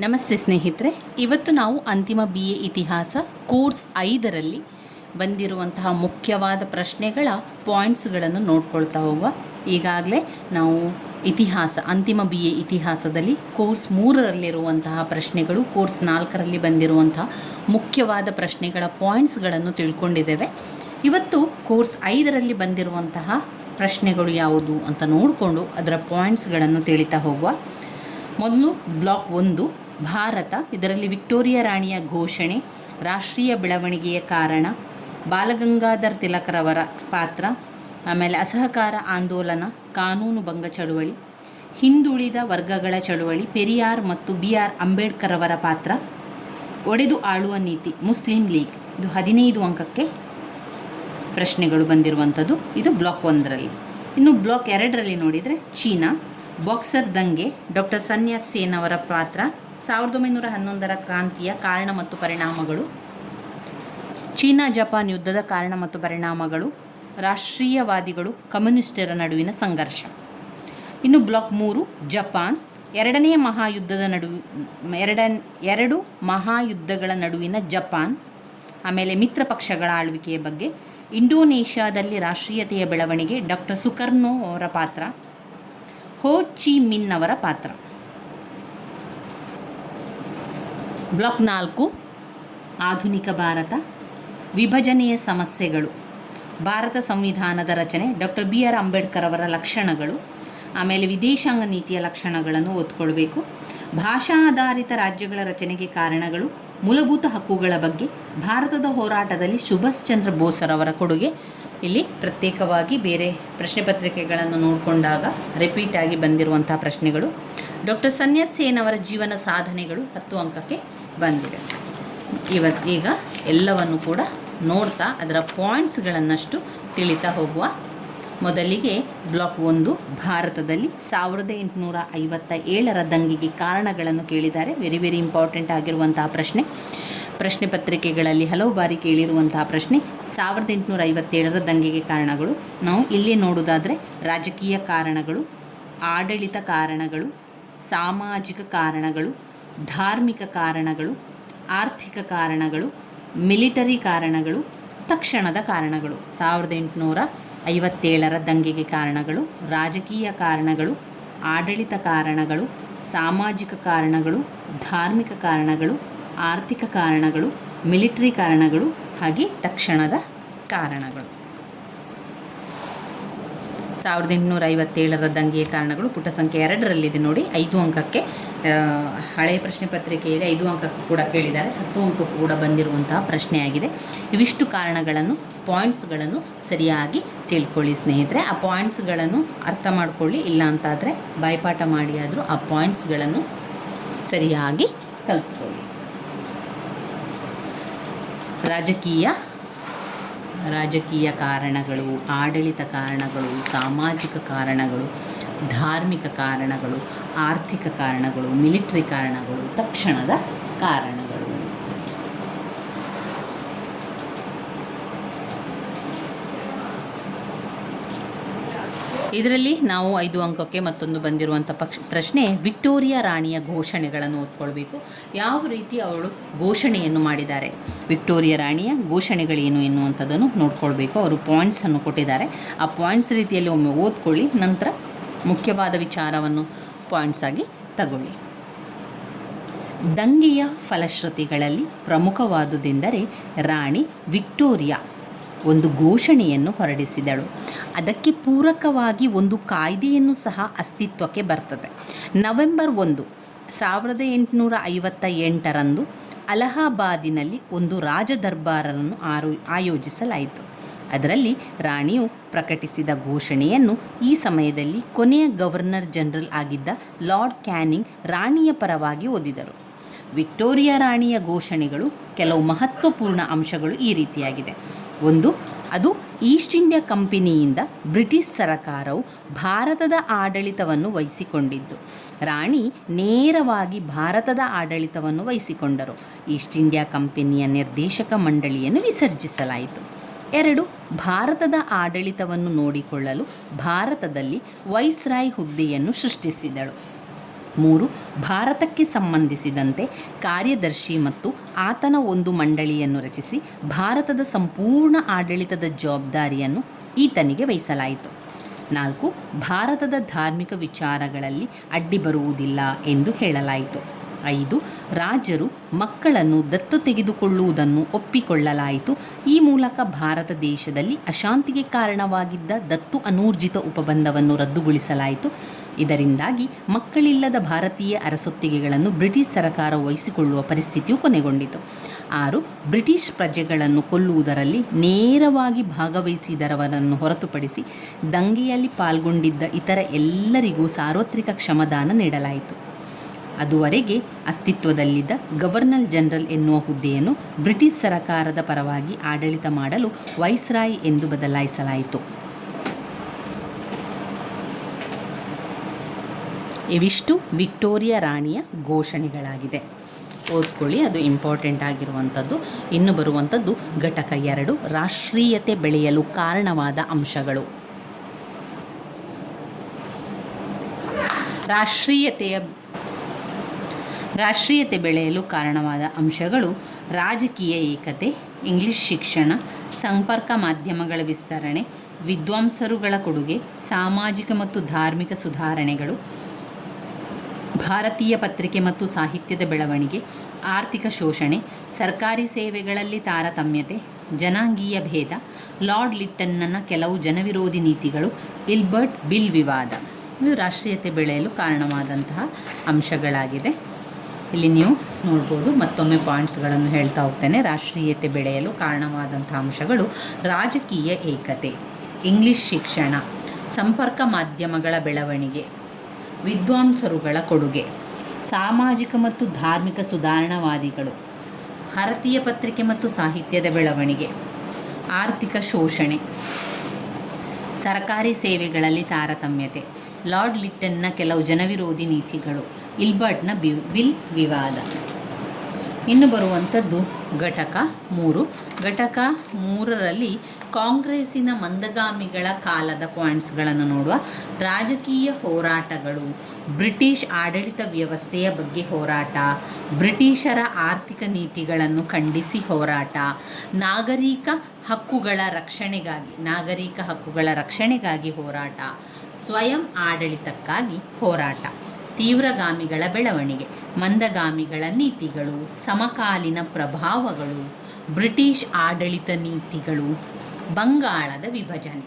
ನಮಸ್ತೆ ಸ್ನೇಹಿತರೆ, ಇವತ್ತು ನಾವು ಅಂತಿಮ BA ಇತಿಹಾಸ ಕೋರ್ಸ್ 5ರಲ್ಲಿ ಬಂದಿರುವಂತಹ ಮುಖ್ಯವಾದ ಪ್ರಶ್ನೆಗಳ ಪಾಯಿಂಟ್ಸ್ಗಳನ್ನು ನೋಡ್ಕೊಳ್ತಾ ಹೋಗುವ. ಈಗಾಗಲೇ ನಾವು ಅಂತಿಮ BA ಇತಿಹಾಸದಲ್ಲಿ ಕೋರ್ಸ್ 3ರಲ್ಲಿರುವಂತಹ ಪ್ರಶ್ನೆಗಳು, ಕೋರ್ಸ್ 4ರಲ್ಲಿ ಬಂದಿರುವಂತಹ ಮುಖ್ಯವಾದ ಪ್ರಶ್ನೆಗಳ ಪಾಯಿಂಟ್ಸ್ಗಳನ್ನು ತಿಳ್ಕೊಂಡಿದ್ದೇವೆ. ಇವತ್ತು ಕೋರ್ಸ್ 5ರಲ್ಲಿ ಬಂದಿರುವಂತಹ ಪ್ರಶ್ನೆಗಳು ಯಾವುದು ಅಂತ ನೋಡಿಕೊಂಡು ಅದರ ಪಾಯಿಂಟ್ಸ್ಗಳನ್ನು ತಿಳಿತಾ ಹೋಗುವ. ಮೊದಲು ಬ್ಲಾಕ್ 1 ಭಾರತ. ಇದರಲ್ಲಿ ವಿಕ್ಟೋರಿಯಾ ರಾಣಿಯ ಘೋಷಣೆ, ರಾಷ್ಟ್ರೀಯ ಬೆಳವಣಿಗೆಯ ಕಾರಣ, ಬಾಲಗಂಗಾಧರ್ ತಿಲಕರವರ ಪಾತ್ರ, ಆಮೇಲೆ ಅಸಹಕಾರ ಆಂದೋಲನ, ಕಾನೂನು ಭಂಗ ಚಳುವಳಿ, ಹಿಂದುಳಿದ ವರ್ಗಗಳ ಚಳುವಳಿ, ಪೆರಿಯಾರ್ ಮತ್ತು BR ಅಂಬೇಡ್ಕರ್ ಅವರ ಪಾತ್ರ, ಒಡೆದು ಆಳುವ ನೀತಿ, ಮುಸ್ಲಿಂ ಲೀಗ್. ಇದು 15 ಅಂಕಕ್ಕೆ ಪ್ರಶ್ನೆಗಳು ಬಂದಿರುವಂಥದ್ದು. ಇದು ಬ್ಲಾಕ್ 1ರಲ್ಲಿ. ಇನ್ನು ಬ್ಲಾಕ್ 2ರಲ್ಲಿ ನೋಡಿದರೆ ಚೀನಾ, ಬಾಕ್ಸರ್ ದಂಗೆ, ಡಾಕ್ಟರ್ ಸನ್ಯಾತ್ ಸೇನ್ ಅವರ ಪಾತ್ರ, 1911ರ ಕ್ರಾಂತಿಯ ಕಾರಣ ಮತ್ತು ಪರಿಣಾಮಗಳು, ಚೀನಾ ಜಪಾನ್ ಯುದ್ಧದ ಕಾರಣ ಮತ್ತು ಪರಿಣಾಮಗಳು, ರಾಷ್ಟ್ರೀಯವಾದಿಗಳು ಕಮ್ಯುನಿಸ್ಟರ ನಡುವಿನ ಸಂಘರ್ಷ. ಇನ್ನು ಬ್ಲಾಕ್ 3 ಜಪಾನ್, ಎರಡು ಮಹಾಯುದ್ಧಗಳ ನಡುವಿನ ಜಪಾನ್, ಆಮೇಲೆ ಮಿತ್ರ ಪಕ್ಷಗಳ ಆಳ್ವಿಕೆಯ ಬಗ್ಗೆ, ಇಂಡೋನೇಷ್ಯಾದಲ್ಲಿ ರಾಷ್ಟ್ರೀಯತೆಯ ಬೆಳವಣಿಗೆ, ಡಾಕ್ಟರ್ ಸುಕರ್ನೋ ಅವರ ಪಾತ್ರ, ಹೋ ಚಿ ಮಿನ್ ಅವರ ಪಾತ್ರ. ಬ್ಲಾಕ್ 4 ಆಧುನಿಕ ಭಾರತ, ವಿಭಜನೆಯ ಸಮಸ್ಯೆಗಳು, ಭಾರತ ಸಂವಿಧಾನದ ರಚನೆ, ಡಾಕ್ಟರ್ BR ಅಂಬೇಡ್ಕರ್ ಅವರ ಲಕ್ಷಣಗಳು, ಆಮೇಲೆ ವಿದೇಶಾಂಗ ನೀತಿಯ ಲಕ್ಷಣಗಳನ್ನು ಓದ್ಕೊಳ್ಬೇಕು. ಭಾಷಾ ಆಧಾರಿತ ರಾಜ್ಯಗಳ ರಚನೆಗೆ ಕಾರಣಗಳು, ಮೂಲಭೂತ ಹಕ್ಕುಗಳ ಬಗ್ಗೆ, ಭಾರತದ ಹೋರಾಟದಲ್ಲಿ ಸುಭಾಷ್ ಚಂದ್ರ ಬೋಸರವರ ಕೊಡುಗೆ. ಇಲ್ಲಿ ಪ್ರತ್ಯೇಕವಾಗಿ ಬೇರೆ ಪ್ರಶ್ನೆ ಪತ್ರಿಕೆಗಳನ್ನು ನೋಡಿಕೊಂಡಾಗ ರಿಪೀಟ್ ಆಗಿ ಬಂದಿರುವಂಥ ಪ್ರಶ್ನೆಗಳು. ಡಾಕ್ಟರ್ ಸನ್ಯಾತ್ ಸೇನ್ ಅವರ ಜೀವನ ಸಾಧನೆಗಳು 10 ಅಂಕಕ್ಕೆ ಬಂದಿದೆ. ಈಗ ಎಲ್ಲವನ್ನು ಕೂಡ ನೋಡ್ತಾ ಅದರ ಪಾಯಿಂಟ್ಸ್ಗಳನ್ನಷ್ಟು ತಿಳಿತಾ ಹೋಗುವ. ಮೊದಲಿಗೆ ಬ್ಲಾಕ್ 1 ಭಾರತದಲ್ಲಿ 1857ರ ದಂಗೆಗೆ ಕಾರಣಗಳನ್ನು ಕೇಳಿದ್ದಾರೆ. ವೆರಿ ಇಂಪಾರ್ಟೆಂಟ್ ಆಗಿರುವಂತಹ ಪ್ರಶ್ನೆ ಪತ್ರಿಕೆಗಳಲ್ಲಿ ಹಲವು ಬಾರಿ ಕೇಳಿರುವಂತಹ ಪ್ರಶ್ನೆ. 1857ರ ದಂಗೆಗೆ ಕಾರಣಗಳು ನಾವು ಇಲ್ಲಿ ನೋಡೋದಾದರೆ ರಾಜಕೀಯ ಕಾರಣಗಳು, ಆಡಳಿತ ಕಾರಣಗಳು, ಸಾಮಾಜಿಕ ಕಾರಣಗಳು, ಧಾರ್ಮಿಕ ಕಾರಣಗಳು, ಆರ್ಥಿಕ ಕಾರಣಗಳು, ಮಿಲಿಟರಿ ಕಾರಣಗಳು, ತಕ್ಷಣದ ಕಾರಣಗಳು. 1857ರ ದಂಗೆಗೆ ಕಾರಣಗಳು, ರಾಜಕೀಯ ಕಾರಣಗಳು, ಆಡಳಿತ ಕಾರಣಗಳು, ಸಾಮಾಜಿಕ ಕಾರಣಗಳು, ಧಾರ್ಮಿಕ ಕಾರಣಗಳು, ಆರ್ಥಿಕ ಕಾರಣಗಳು, ಮಿಲಿಟರಿ ಕಾರಣಗಳು, ಹಾಗೆ ತಕ್ಷಣದ ಕಾರಣಗಳು. 1857ರ ದಂಗೆಯ ಕಾರಣಗಳು ಪುಟ ಸಂಖ್ಯೆ 2ರಲ್ಲಿದೆ ನೋಡಿ. 5 ಅಂಕಕ್ಕೆ ಹಳೆಯ ಪ್ರಶ್ನೆ ಪತ್ರಿಕೆಯಲ್ಲಿ 5 ಅಂಕಕ್ಕೂ ಕೂಡ ಕೇಳಿದ್ದಾರೆ. 10 ಅಂಕಕ್ಕೂ ಕೂಡ ಬಂದಿರುವಂತಹ ಪ್ರಶ್ನೆಯಾಗಿದೆ. ಇವಿಷ್ಟು ಕಾರಣಗಳನ್ನು, ಪಾಯಿಂಟ್ಸ್ಗಳನ್ನು ಸರಿಯಾಗಿ ತಿಳ್ಕೊಳ್ಳಿ ಸ್ನೇಹಿತರೆ. ಆ ಪಾಯಿಂಟ್ಸ್ಗಳನ್ನು ಅರ್ಥ ಮಾಡ್ಕೊಳ್ಳಿ. ಇಲ್ಲ ಅಂತಾದರೆ ಬಾಯ್ಪಾಠ ಮಾಡಿ ಆದರೂ ಆ ಪಾಯಿಂಟ್ಸ್ಗಳನ್ನು ಸರಿಯಾಗಿ ಕಲ್ತ್ಕೊಳ್ಳಿ. ರಾಜಕೀಯ ಕಾರಣಗಳು, ಆಡಳಿತ ಕಾರಣಗಳು, ಸಾಮಾಜಿಕ ಕಾರಣಗಳು, ಧಾರ್ಮಿಕ ಕಾರಣಗಳು, ಆರ್ಥಿಕ ಕಾರಣಗಳು, ಮಿಲಿಟರಿ ಕಾರಣಗಳು, ತಕ್ಷಣದ ಕಾರಣಗಳು. ಇದರಲ್ಲಿ ನಾವು 5 ಅಂಕಕ್ಕೆ ಮತ್ತೊಂದು ಬಂದಿರುವಂಥ ಪ್ರಶ್ನೆ, ವಿಕ್ಟೋರಿಯಾ ರಾಣಿಯ ಘೋಷಣೆಗಳನ್ನು ಓದ್ಕೊಳ್ಬೇಕು. ಯಾವ ರೀತಿ ಅವಳು ಘೋಷಣೆಯನ್ನು ಮಾಡಿದ್ದಾರೆ, ವಿಕ್ಟೋರಿಯಾ ರಾಣಿಯ ಘೋಷಣೆಗಳೇನು ಎನ್ನುವಂಥದ್ದನ್ನು ನೋಡ್ಕೊಳ್ಬೇಕು. ಅವರು ಪಾಯಿಂಟ್ಸನ್ನು ಕೊಟ್ಟಿದ್ದಾರೆ. ಆ ಪಾಯಿಂಟ್ಸ್ ರೀತಿಯಲ್ಲಿ ಒಮ್ಮೆ ಓದ್ಕೊಳ್ಳಿ, ನಂತರ ಮುಖ್ಯವಾದ ವಿಚಾರವನ್ನು ಪಾಯಿಂಟ್ಸ್ ಆಗಿ ತಗೊಳ್ಳಿ. ದಂಗೆಯ ಫಲಶ್ರುತಿಗಳಲ್ಲಿ ಪ್ರಮುಖವಾದುದೆಂದರೆ ರಾಣಿ ವಿಕ್ಟೋರಿಯಾ ಒಂದು ಘೋಷಣೆಯನ್ನು ಹೊರಡಿಸಿದಳು. ಅದಕ್ಕೆ ಪೂರಕವಾಗಿ ಒಂದು ಕಾಯ್ದೆಯನ್ನು ಸಹ ಅಸ್ತಿತ್ವಕ್ಕೆ ಬರ್ತದೆ. ನವೆಂಬರ್ 1, 1858ರಂದು ಅಲಹಾಬಾದಿನಲ್ಲಿ ಒಂದು ರಾಜ ದರ್ಬಾರನ್ನು ಆಯೋಜಿಸಲಾಯಿತು. ಅದರಲ್ಲಿ ರಾಣಿಯು ಪ್ರಕಟಿಸಿದ ಘೋಷಣೆಯನ್ನು ಈ ಸಮಯದಲ್ಲಿ ಕೊನೆಯ ಗವರ್ನರ್ ಜನರಲ್ ಆಗಿದ್ದ ಲಾರ್ಡ್ ಕ್ಯಾನಿಂಗ್ ರಾಣಿಯ ಪರವಾಗಿ ಓದಿದರು. ವಿಕ್ಟೋರಿಯಾ ರಾಣಿಯ ಘೋಷಣೆಗಳು ಕೆಲವು ಮಹತ್ವಪೂರ್ಣ ಅಂಶಗಳು ಈ ರೀತಿಯಾಗಿದೆ. 1, ಅದು ಈಸ್ಟ್ ಇಂಡಿಯಾ ಕಂಪನಿಯಿಂದ ಬ್ರಿಟಿಷ್ ಸರಕಾರವು ಭಾರತದ ಆಡಳಿತವನ್ನು ವಹಿಸಿಕೊಂಡಿದ್ದು. ರಾಣಿ ನೇರವಾಗಿ ಭಾರತದ ಆಡಳಿತವನ್ನು ವಹಿಸಿಕೊಂಡರು. ಈಸ್ಟ್ ಇಂಡಿಯಾ ಕಂಪನಿಯ ನಿರ್ದೇಶಕ ಮಂಡಳಿಯನ್ನು ವಿಸರ್ಜಿಸಲಾಯಿತು. 2, ಭಾರತದ ಆಡಳಿತವನ್ನು ನೋಡಿಕೊಳ್ಳಲು ಭಾರತದಲ್ಲಿ ವೈಸ್ರಾಯ್ ಹುದ್ದೆಯನ್ನು ಸೃಷ್ಟಿಸಿದಳು. 3. ಭಾರತಕ್ಕೆ ಸಂಬಂಧಿಸಿದಂತೆ ಕಾರ್ಯದರ್ಶಿ ಮತ್ತು ಆತನ ಒಂದು ಮಂಡಳಿಯನ್ನು ರಚಿಸಿ ಭಾರತದ ಸಂಪೂರ್ಣ ಆಡಳಿತದ ಜವಾಬ್ದಾರಿಯನ್ನು ಈತನಿಗೆ ವಹಿಸಲಾಯಿತು. 4. ಭಾರತದ ಧಾರ್ಮಿಕ ವಿಚಾರಗಳಲ್ಲಿ ಅಡ್ಡಿ ಬರುವುದಿಲ್ಲ ಎಂದು ಹೇಳಲಾಯಿತು. 5. ರಾಜರು ಮಕ್ಕಳನ್ನು ದತ್ತು ತೆಗೆದುಕೊಳ್ಳುವುದನ್ನು ಒಪ್ಪಿಕೊಳ್ಳಲಾಯಿತು. ಈ ಮೂಲಕ ಭಾರತ ದೇಶದಲ್ಲಿ ಅಶಾಂತಿಗೆ ಕಾರಣವಾಗಿದ್ದ ದತ್ತು ಅನೂರ್ಜಿತ ಉಪಬಂಧವನ್ನು ರದ್ದುಗೊಳಿಸಲಾಯಿತು. ಇದರಿಂದಾಗಿ ಮಕ್ಕಳಿಲ್ಲದ ಭಾರತೀಯ ಅರಸೊತ್ತಿಗೆಗಳನ್ನು ಬ್ರಿಟಿಷ್ ಸರ್ಕಾರ ವಹಿಸಿಕೊಳ್ಳುವ ಪರಿಸ್ಥಿತಿಯು ಕೊನೆಗೊಂಡಿತು. 6. ಬ್ರಿಟಿಷ್ ಪ್ರಜೆಗಳನ್ನು ಕೊಲ್ಲುವುದರಲ್ಲಿ ನೇರವಾಗಿ ಭಾಗವಹಿಸಿದವರನ್ನು ಹೊರತುಪಡಿಸಿ ದಂಗೆಯಲ್ಲಿ ಪಾಲ್ಗೊಂಡಿದ್ದ ಇತರ ಎಲ್ಲರಿಗೂ ಸಾರ್ವತ್ರಿಕ ಕ್ಷಮಾದಾನ ನೀಡಲಾಯಿತು. ಅದುವರೆಗೆ ಅಸ್ತಿತ್ವದಲ್ಲಿದ್ದ ಗವರ್ನರ್ ಜನರಲ್ ಎನ್ನುವ ಹುದ್ದೆಯನ್ನು ಬ್ರಿಟಿಷ್ ಸರ್ಕಾರದ ಪರವಾಗಿ ಆಡಳಿತ ಮಾಡಲು ವೈಸ್ರಾಯ್ ಎಂದು ಬದಲಾಯಿಸಲಾಯಿತು. ಇವಿಷ್ಟು ವಿಕ್ಟೋರಿಯಾ ರಾಣಿಯ ಘೋಷಣೆಗಳಾಗಿದೆ. ಓದ್ಕೊಳ್ಳಿ, ಅದು ಇಂಪಾರ್ಟೆಂಟ್ ಆಗಿರುವಂಥದ್ದು. ಇನ್ನು ಬರುವಂಥದ್ದು ಘಟಕ 2, ರಾಷ್ಟ್ರೀಯತೆ ಬೆಳೆಯಲು ಕಾರಣವಾದ ಅಂಶಗಳು. ರಾಷ್ಟ್ರೀಯತೆ ಬೆಳೆಯಲು ಕಾರಣವಾದ ಅಂಶಗಳು: ರಾಜಕೀಯ ಏಕತೆ, ಇಂಗ್ಲಿಷ್ ಶಿಕ್ಷಣ, ಸಂಪರ್ಕ ಮಾಧ್ಯಮಗಳ ವಿಸ್ತರಣೆ, ವಿದ್ವಾಂಸರುಗಳ ಕೊಡುಗೆ, ಸಾಮಾಜಿಕ ಮತ್ತು ಧಾರ್ಮಿಕ ಸುಧಾರಣೆಗಳು, ಭಾರತೀಯ ಪತ್ರಿಕೆ ಮತ್ತು ಸಾಹಿತ್ಯದ ಬೆಳವಣಿಗೆ, ಆರ್ಥಿಕ ಶೋಷಣೆ, ಸರ್ಕಾರಿ ಸೇವೆಗಳಲ್ಲಿ ತಾರತಮ್ಯತೆ, ಜನಾಂಗೀಯ ಭೇದ, ಲಾರ್ಡ್ ಲಿಟ್ಟನ್ನ ಕೆಲವು ಜನವಿರೋಧಿ ನೀತಿಗಳು, ಇಲ್ಬರ್ಟ್ ಬಿಲ್ ವಿವಾದ. ಇವು ರಾಷ್ಟ್ರೀಯತೆ ಬೆಳೆಯಲು ಕಾರಣವಾದಂತಹ ಅಂಶಗಳಾಗಿದೆ. ಇಲ್ಲಿ ನೀವು ನೋಡ್ಬೋದು, ಮತ್ತೊಮ್ಮೆ ಪಾಯಿಂಟ್ಸ್ಗಳನ್ನು ಹೇಳ್ತಾ ಹೋಗ್ತೇನೆ. ರಾಷ್ಟ್ರೀಯತೆ ಬೆಳೆಯಲು ಕಾರಣವಾದಂತಹ ಅಂಶಗಳು: ರಾಜಕೀಯ ಏಕತೆ, ಇಂಗ್ಲಿಷ್ ಶಿಕ್ಷಣ, ಸಂಪರ್ಕ ಮಾಧ್ಯಮಗಳ ಬೆಳವಣಿಗೆ, ವಿದ್ವಾಂಸರುಗಳ ಕೊಡುಗೆ, ಸಾಮಾಜಿಕ ಮತ್ತು ಧಾರ್ಮಿಕ ಸುಧಾರಣಾವಾದಿಗಳು, ಭಾರತೀಯ ಪತ್ರಿಕೆ ಮತ್ತು ಸಾಹಿತ್ಯದ ಬೆಳವಣಿಗೆ, ಆರ್ಥಿಕ ಶೋಷಣೆ, ಸರ್ಕಾರಿ ಸೇವೆಗಳಲ್ಲಿ ತಾರತಮ್ಯತೆ, ಲಾರ್ಡ್ ಲಿಟ್ಟನ್ನ ಕೆಲವು ಜನವಿರೋಧಿ ನೀತಿಗಳು, ಇಲ್ಬರ್ಟ್ನ ಬಿಲ್ ವಿವಾದ. ಇನ್ನು ಬರುವಂಥದ್ದು ಘಟಕ 3. ಘಟಕ 3ರಲ್ಲಿ ಕಾಂಗ್ರೆಸ್ಸಿನ ಮಂದಗಾಮಿಗಳ ಕಾಲದ ಪಾಯಿಂಟ್ಸ್ಗಳನ್ನು ನೋಡುವ. ರಾಜಕೀಯ ಹೋರಾಟಗಳು, ಬ್ರಿಟಿಷ್ ಆಡಳಿತ ವ್ಯವಸ್ಥೆಯ ಬಗ್ಗೆ ಹೋರಾಟ, ಬ್ರಿಟಿಷರ ಆರ್ಥಿಕ ನೀತಿಗಳನ್ನು ಖಂಡಿಸಿ ಹೋರಾಟ, ನಾಗರಿಕ ಹಕ್ಕುಗಳ ರಕ್ಷಣೆಗಾಗಿ ಹೋರಾಟ, ಸ್ವಯಂ ಆಡಳಿತಕ್ಕಾಗಿ ಹೋರಾಟ, ತೀವ್ರಗಾಮಿಗಳ ಬೆಳವಣಿಗೆ, ಮಂದಗಾಮಿಗಳ ನೀತಿಗಳು, ಸಮಕಾಲೀನ ಪ್ರಭಾವಗಳು, ಬ್ರಿಟಿಷ್ ಆಡಳಿತ ನೀತಿಗಳು, ಬಂಗಾಳದ ವಿಭಜನೆ.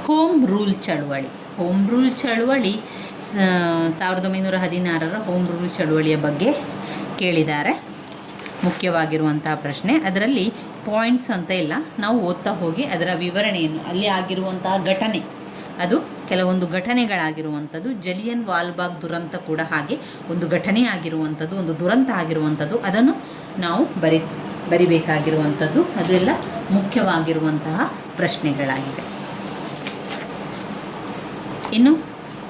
ಹೋಮ್ ರೂಲ್ ಚಳುವಳಿ 1916ರ ಹೋಮ್ ರೂಲ್ ಚಳುವಳಿಯ ಬಗ್ಗೆ ಕೇಳಿದ್ದಾರೆ. ಮುಖ್ಯವಾಗಿರುವಂತಹ ಪ್ರಶ್ನೆ. ಅದರಲ್ಲಿ ಪಾಯಿಂಟ್ಸ್ ಅಂತ ಇಲ್ಲ, ನಾವು ಓದ್ತಾ ಹೋಗಿ ಅದರ ವಿವರಣೆಯನ್ನು, ಅಲ್ಲಿ ಆಗಿರುವಂತಹ ಘಟನೆ, ಅದು ಕೆಲವೊಂದು ಘಟನೆಗಳಾಗಿರುವಂಥದ್ದು. ಜಲಿಯನ್ ವಾಲ್ಬಾಗ್ ದುರಂತ ಕೂಡ ಹಾಗೆ ಒಂದು ಘಟನೆ ಆಗಿರುವಂಥದ್ದು, ಒಂದು ದುರಂತ ಆಗಿರುವಂಥದ್ದು. ಅದನ್ನು ನಾವು ಬರಿಬೇಕಾಗಿರುವಂಥದ್ದು. ಅದೆಲ್ಲ ಮುಖ್ಯವಾಗಿರುವಂತಹ ಪ್ರಶ್ನೆಗಳಾಗಿದೆ. ಇನ್ನು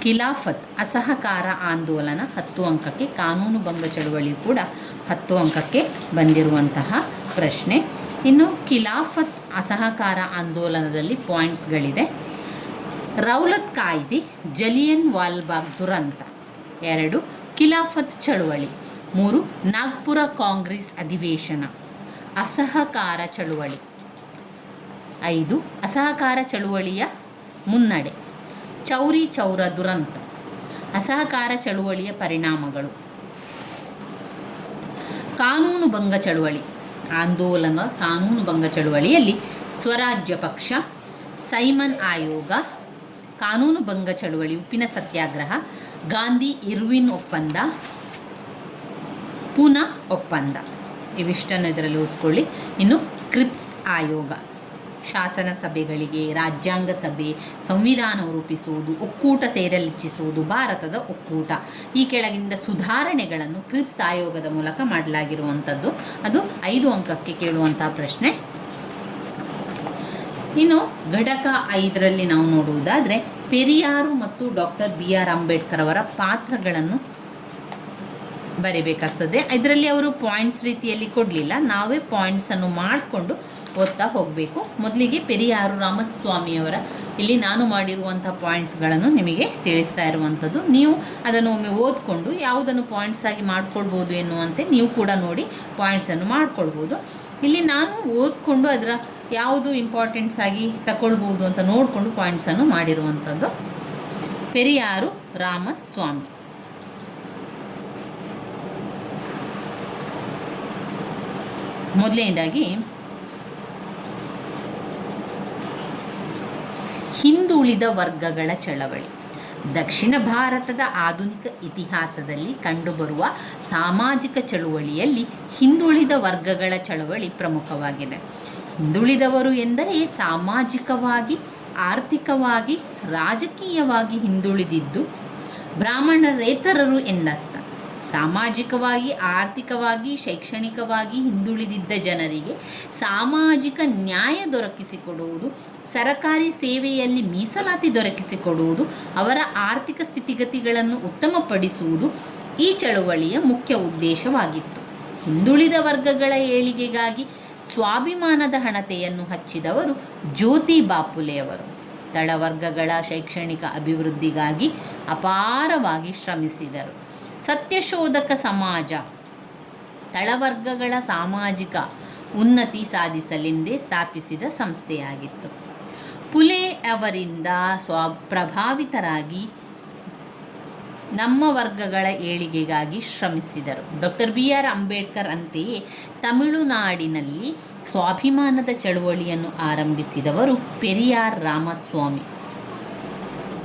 ಖಿಲಾಫತ್ ಅಸಹಕಾರ ಆಂದೋಲನ 10 ಅಂಕಕ್ಕೆ, ಕಾನೂನು ಭಂಗ ಚಳುವಳಿ ಕೂಡ 10 ಅಂಕಕ್ಕೆ ಬಂದಿರುವಂತಹ ಪ್ರಶ್ನೆ. ಇನ್ನು ಖಿಲಾಫತ್ ಅಸಹಕಾರ ಆಂದೋಲನದಲ್ಲಿ ಪಾಯಿಂಟ್ಸ್ಗಳಿದೆ. ರೌಲತ್ ಕಾಯ್ದೆ, ಜಲಿಯನ್ ವಾಲ್ಬಾಗ್ ದುರಂತ. 2. ಖಿಲಾಫತ್ ಚಳುವಳಿ. 3. ನಾಗ್ಪುರ ಕಾಂಗ್ರೆಸ್ ಅಧಿವೇಶನ. ಅಸಹಕಾರ ಚಳುವಳಿ. 5. ಅಸಹಕಾರ ಚಳುವಳಿಯ ಮುನ್ನಡೆ. ಚೌರಿ ಚೌರ ದುರಂತ. ಅಸಹಕಾರ ಚಳುವಳಿಯ ಪರಿಣಾಮಗಳು. ಕಾನೂನು ಭಂಗ ಚಳುವಳಿ ಕಾನೂನು ಭಂಗ ಚಳುವಳಿಯಲ್ಲಿ ಸ್ವರಾಜ್ಯ ಪಕ್ಷ, ಸೈಮನ್ ಆಯೋಗ, ಕಾನೂನು ಭಂಗ ಚಳುವಳಿ, ಉಪ್ಪಿನ ಸತ್ಯಾಗ್ರಹ, ಗಾಂಧಿ ಇರ್ವಿನ್ ಒಪ್ಪಂದ, ಪೂನಾ ಒಪ್ಪಂದ. ಇವಿಷ್ಟನ್ನು ಇದರಲ್ಲಿ ಓದ್ಕೊಳ್ಳಿ. ಇನ್ನು ಕ್ರಿಪ್ಸ್ ಆಯೋಗ, ಶಾಸನ ಸಭೆಗಳಿಗೆ, ರಾಜ್ಯಾಂಗ ಸಭೆ, ಸಂವಿಧಾನ ರೂಪಿಸುವುದು, ಒಕ್ಕೂಟ ಸೇರಲಿಚ್ಛಿಸುವುದು, ಭಾರತದ ಒಕ್ಕೂಟ, ಈ ಕೆಳಗಿಂದ ಸುಧಾರಣೆಗಳನ್ನು ಕ್ರಿಪ್ಸ್ ಆಯೋಗದ ಮೂಲಕ ಮಾಡಲಾಗಿರುವಂಥದ್ದು. ಅದು 5 ಅಂಕಕ್ಕೆ ಕೇಳುವಂಥ ಪ್ರಶ್ನೆ. ಇನ್ನು ಘಟಕ 5ರಲ್ಲಿ ನಾವು ನೋಡುವುದಾದರೆ ಪೆರಿಯಾರು ಮತ್ತು ಡಾಕ್ಟರ್ BR ಅಂಬೇಡ್ಕರ್ ಅವರ ಪಾತ್ರಗಳನ್ನು ಬರೀಬೇಕಾಗ್ತದೆ. ಇದರಲ್ಲಿ ಅವರು ಪಾಯಿಂಟ್ಸ್ ರೀತಿಯಲ್ಲಿ ಕೊಡಲಿಲ್ಲ, ನಾವೇ ಪಾಯಿಂಟ್ಸನ್ನು ಮಾಡಿಕೊಂಡು ಓದ್ತಾ ಹೋಗಬೇಕು. ಮೊದಲಿಗೆ ಪೆರಿಯಾರು ರಾಮಸ್ವಾಮಿಯವರ ಇಲ್ಲಿ ನಾನು ಮಾಡಿರುವಂಥ ಪಾಯಿಂಟ್ಸ್ಗಳನ್ನು ನಿಮಗೆ ತಿಳಿಸ್ತಾ ಇರುವಂಥದ್ದು. ನೀವು ಅದನ್ನು ಒಮ್ಮೆ ಓದ್ಕೊಂಡು ಯಾವುದನ್ನು ಪಾಯಿಂಟ್ಸ್ ಆಗಿ ಮಾಡ್ಕೊಳ್ಬೋದು ಎನ್ನುವಂತೆ ನೀವು ಕೂಡ ನೋಡಿ ಪಾಯಿಂಟ್ಸನ್ನು ಮಾಡ್ಕೊಳ್ಬೋದು. ಇಲ್ಲಿ ನಾನು ಓದ್ಕೊಂಡು ಅದರ ಯಾವುದು ಇಂಪಾರ್ಟೆಂಟ್ಸ್ ಆಗಿ ತಗೊಳ್ಬೋದು ಅಂತ ನೋಡಿಕೊಂಡು ಪಾಯಿಂಟ್ಸನ್ನು ಮಾಡಿರುವಂಥದ್ದು. ಪೆರಿಯಾರು ರಾಮಸ್ವಾಮಿ. ಮೊದಲನೇದಾಗಿ ಹಿಂದುಳಿದ ವರ್ಗಗಳ ಚಳವಳಿ. ದಕ್ಷಿಣ ಭಾರತದ ಆಧುನಿಕ ಇತಿಹಾಸದಲ್ಲಿ ಕಂಡುಬರುವ ಸಾಮಾಜಿಕ ಚಳುವಳಿಯಲ್ಲಿ ಹಿಂದುಳಿದ ವರ್ಗಗಳ ಚಳವಳಿ ಪ್ರಮುಖವಾಗಿದೆ. ಹಿಂದುಳಿದವರು ಎಂದರೆ ಸಾಮಾಜಿಕವಾಗಿ, ಆರ್ಥಿಕವಾಗಿ, ರಾಜಕೀಯವಾಗಿ ಹಿಂದುಳಿದಿದ್ದು ಬ್ರಾಹ್ಮಣರೇತರರು ಎಂದರ್ಥ. ಸಾಮಾಜಿಕವಾಗಿ, ಆರ್ಥಿಕವಾಗಿ, ಶೈಕ್ಷಣಿಕವಾಗಿ ಹಿಂದುಳಿದಿದ್ದ ಜನರಿಗೆ ಸಾಮಾಜಿಕ ನ್ಯಾಯ ದೊರಕಿಸಿಕೊಡುವುದು, ಸರಕಾರಿ ಸೇವೆಯಲ್ಲಿ ಮೀಸಲಾತಿ ದೊರಕಿಸಿಕೊಡುವುದು, ಅವರ ಆರ್ಥಿಕ ಸ್ಥಿತಿಗತಿಗಳನ್ನು ಉತ್ತಮಪಡಿಸುವುದು ಈ ಚಳುವಳಿಯ ಮುಖ್ಯ ಉದ್ದೇಶವಾಗಿತ್ತು. ಹಿಂದುಳಿದ ವರ್ಗಗಳ ಏಳಿಗೆಗಾಗಿ ಸ್ವಾಭಿಮಾನದ ಹಣತೆಯನ್ನು ಹಚ್ಚಿದವರು ಜ್ಯೋತಿ ಬಾಪುಲೆಯವರು. ತಳವರ್ಗಗಳ ಶೈಕ್ಷಣಿಕ ಅಭಿವೃದ್ಧಿಗಾಗಿ ಅಪಾರವಾಗಿ ಶ್ರಮಿಸಿದರು. ಸತ್ಯಶೋಧಕ ಸಮಾಜ ತಳವರ್ಗಗಳ ಸಾಮಾಜಿಕ ಉನ್ನತಿ ಸಾಧಿಸಲೆಂದೇ ಸ್ಥಾಪಿಸಿದ ಸಂಸ್ಥೆಯಾಗಿತ್ತು. ಫುಲೆ ಅವರಿಂದ ಪ್ರಭಾವಿತರಾಗಿ ನಮ್ಮ ವರ್ಗಗಳ ಏಳಿಗೆಗಾಗಿ ಶ್ರಮಿಸಿದರು. ಡಾಕ್ಟರ್ BR ಅಂಬೇಡ್ಕರ್ ಅಂತೆಯೇ ತಮಿಳುನಾಡಿನಲ್ಲಿ ಸ್ವಾಭಿಮಾನದ ಚಳುವಳಿಯನ್ನು ಆರಂಭಿಸಿದವರು ಪೆರಿಯಾರ್ ರಾಮಸ್ವಾಮಿ.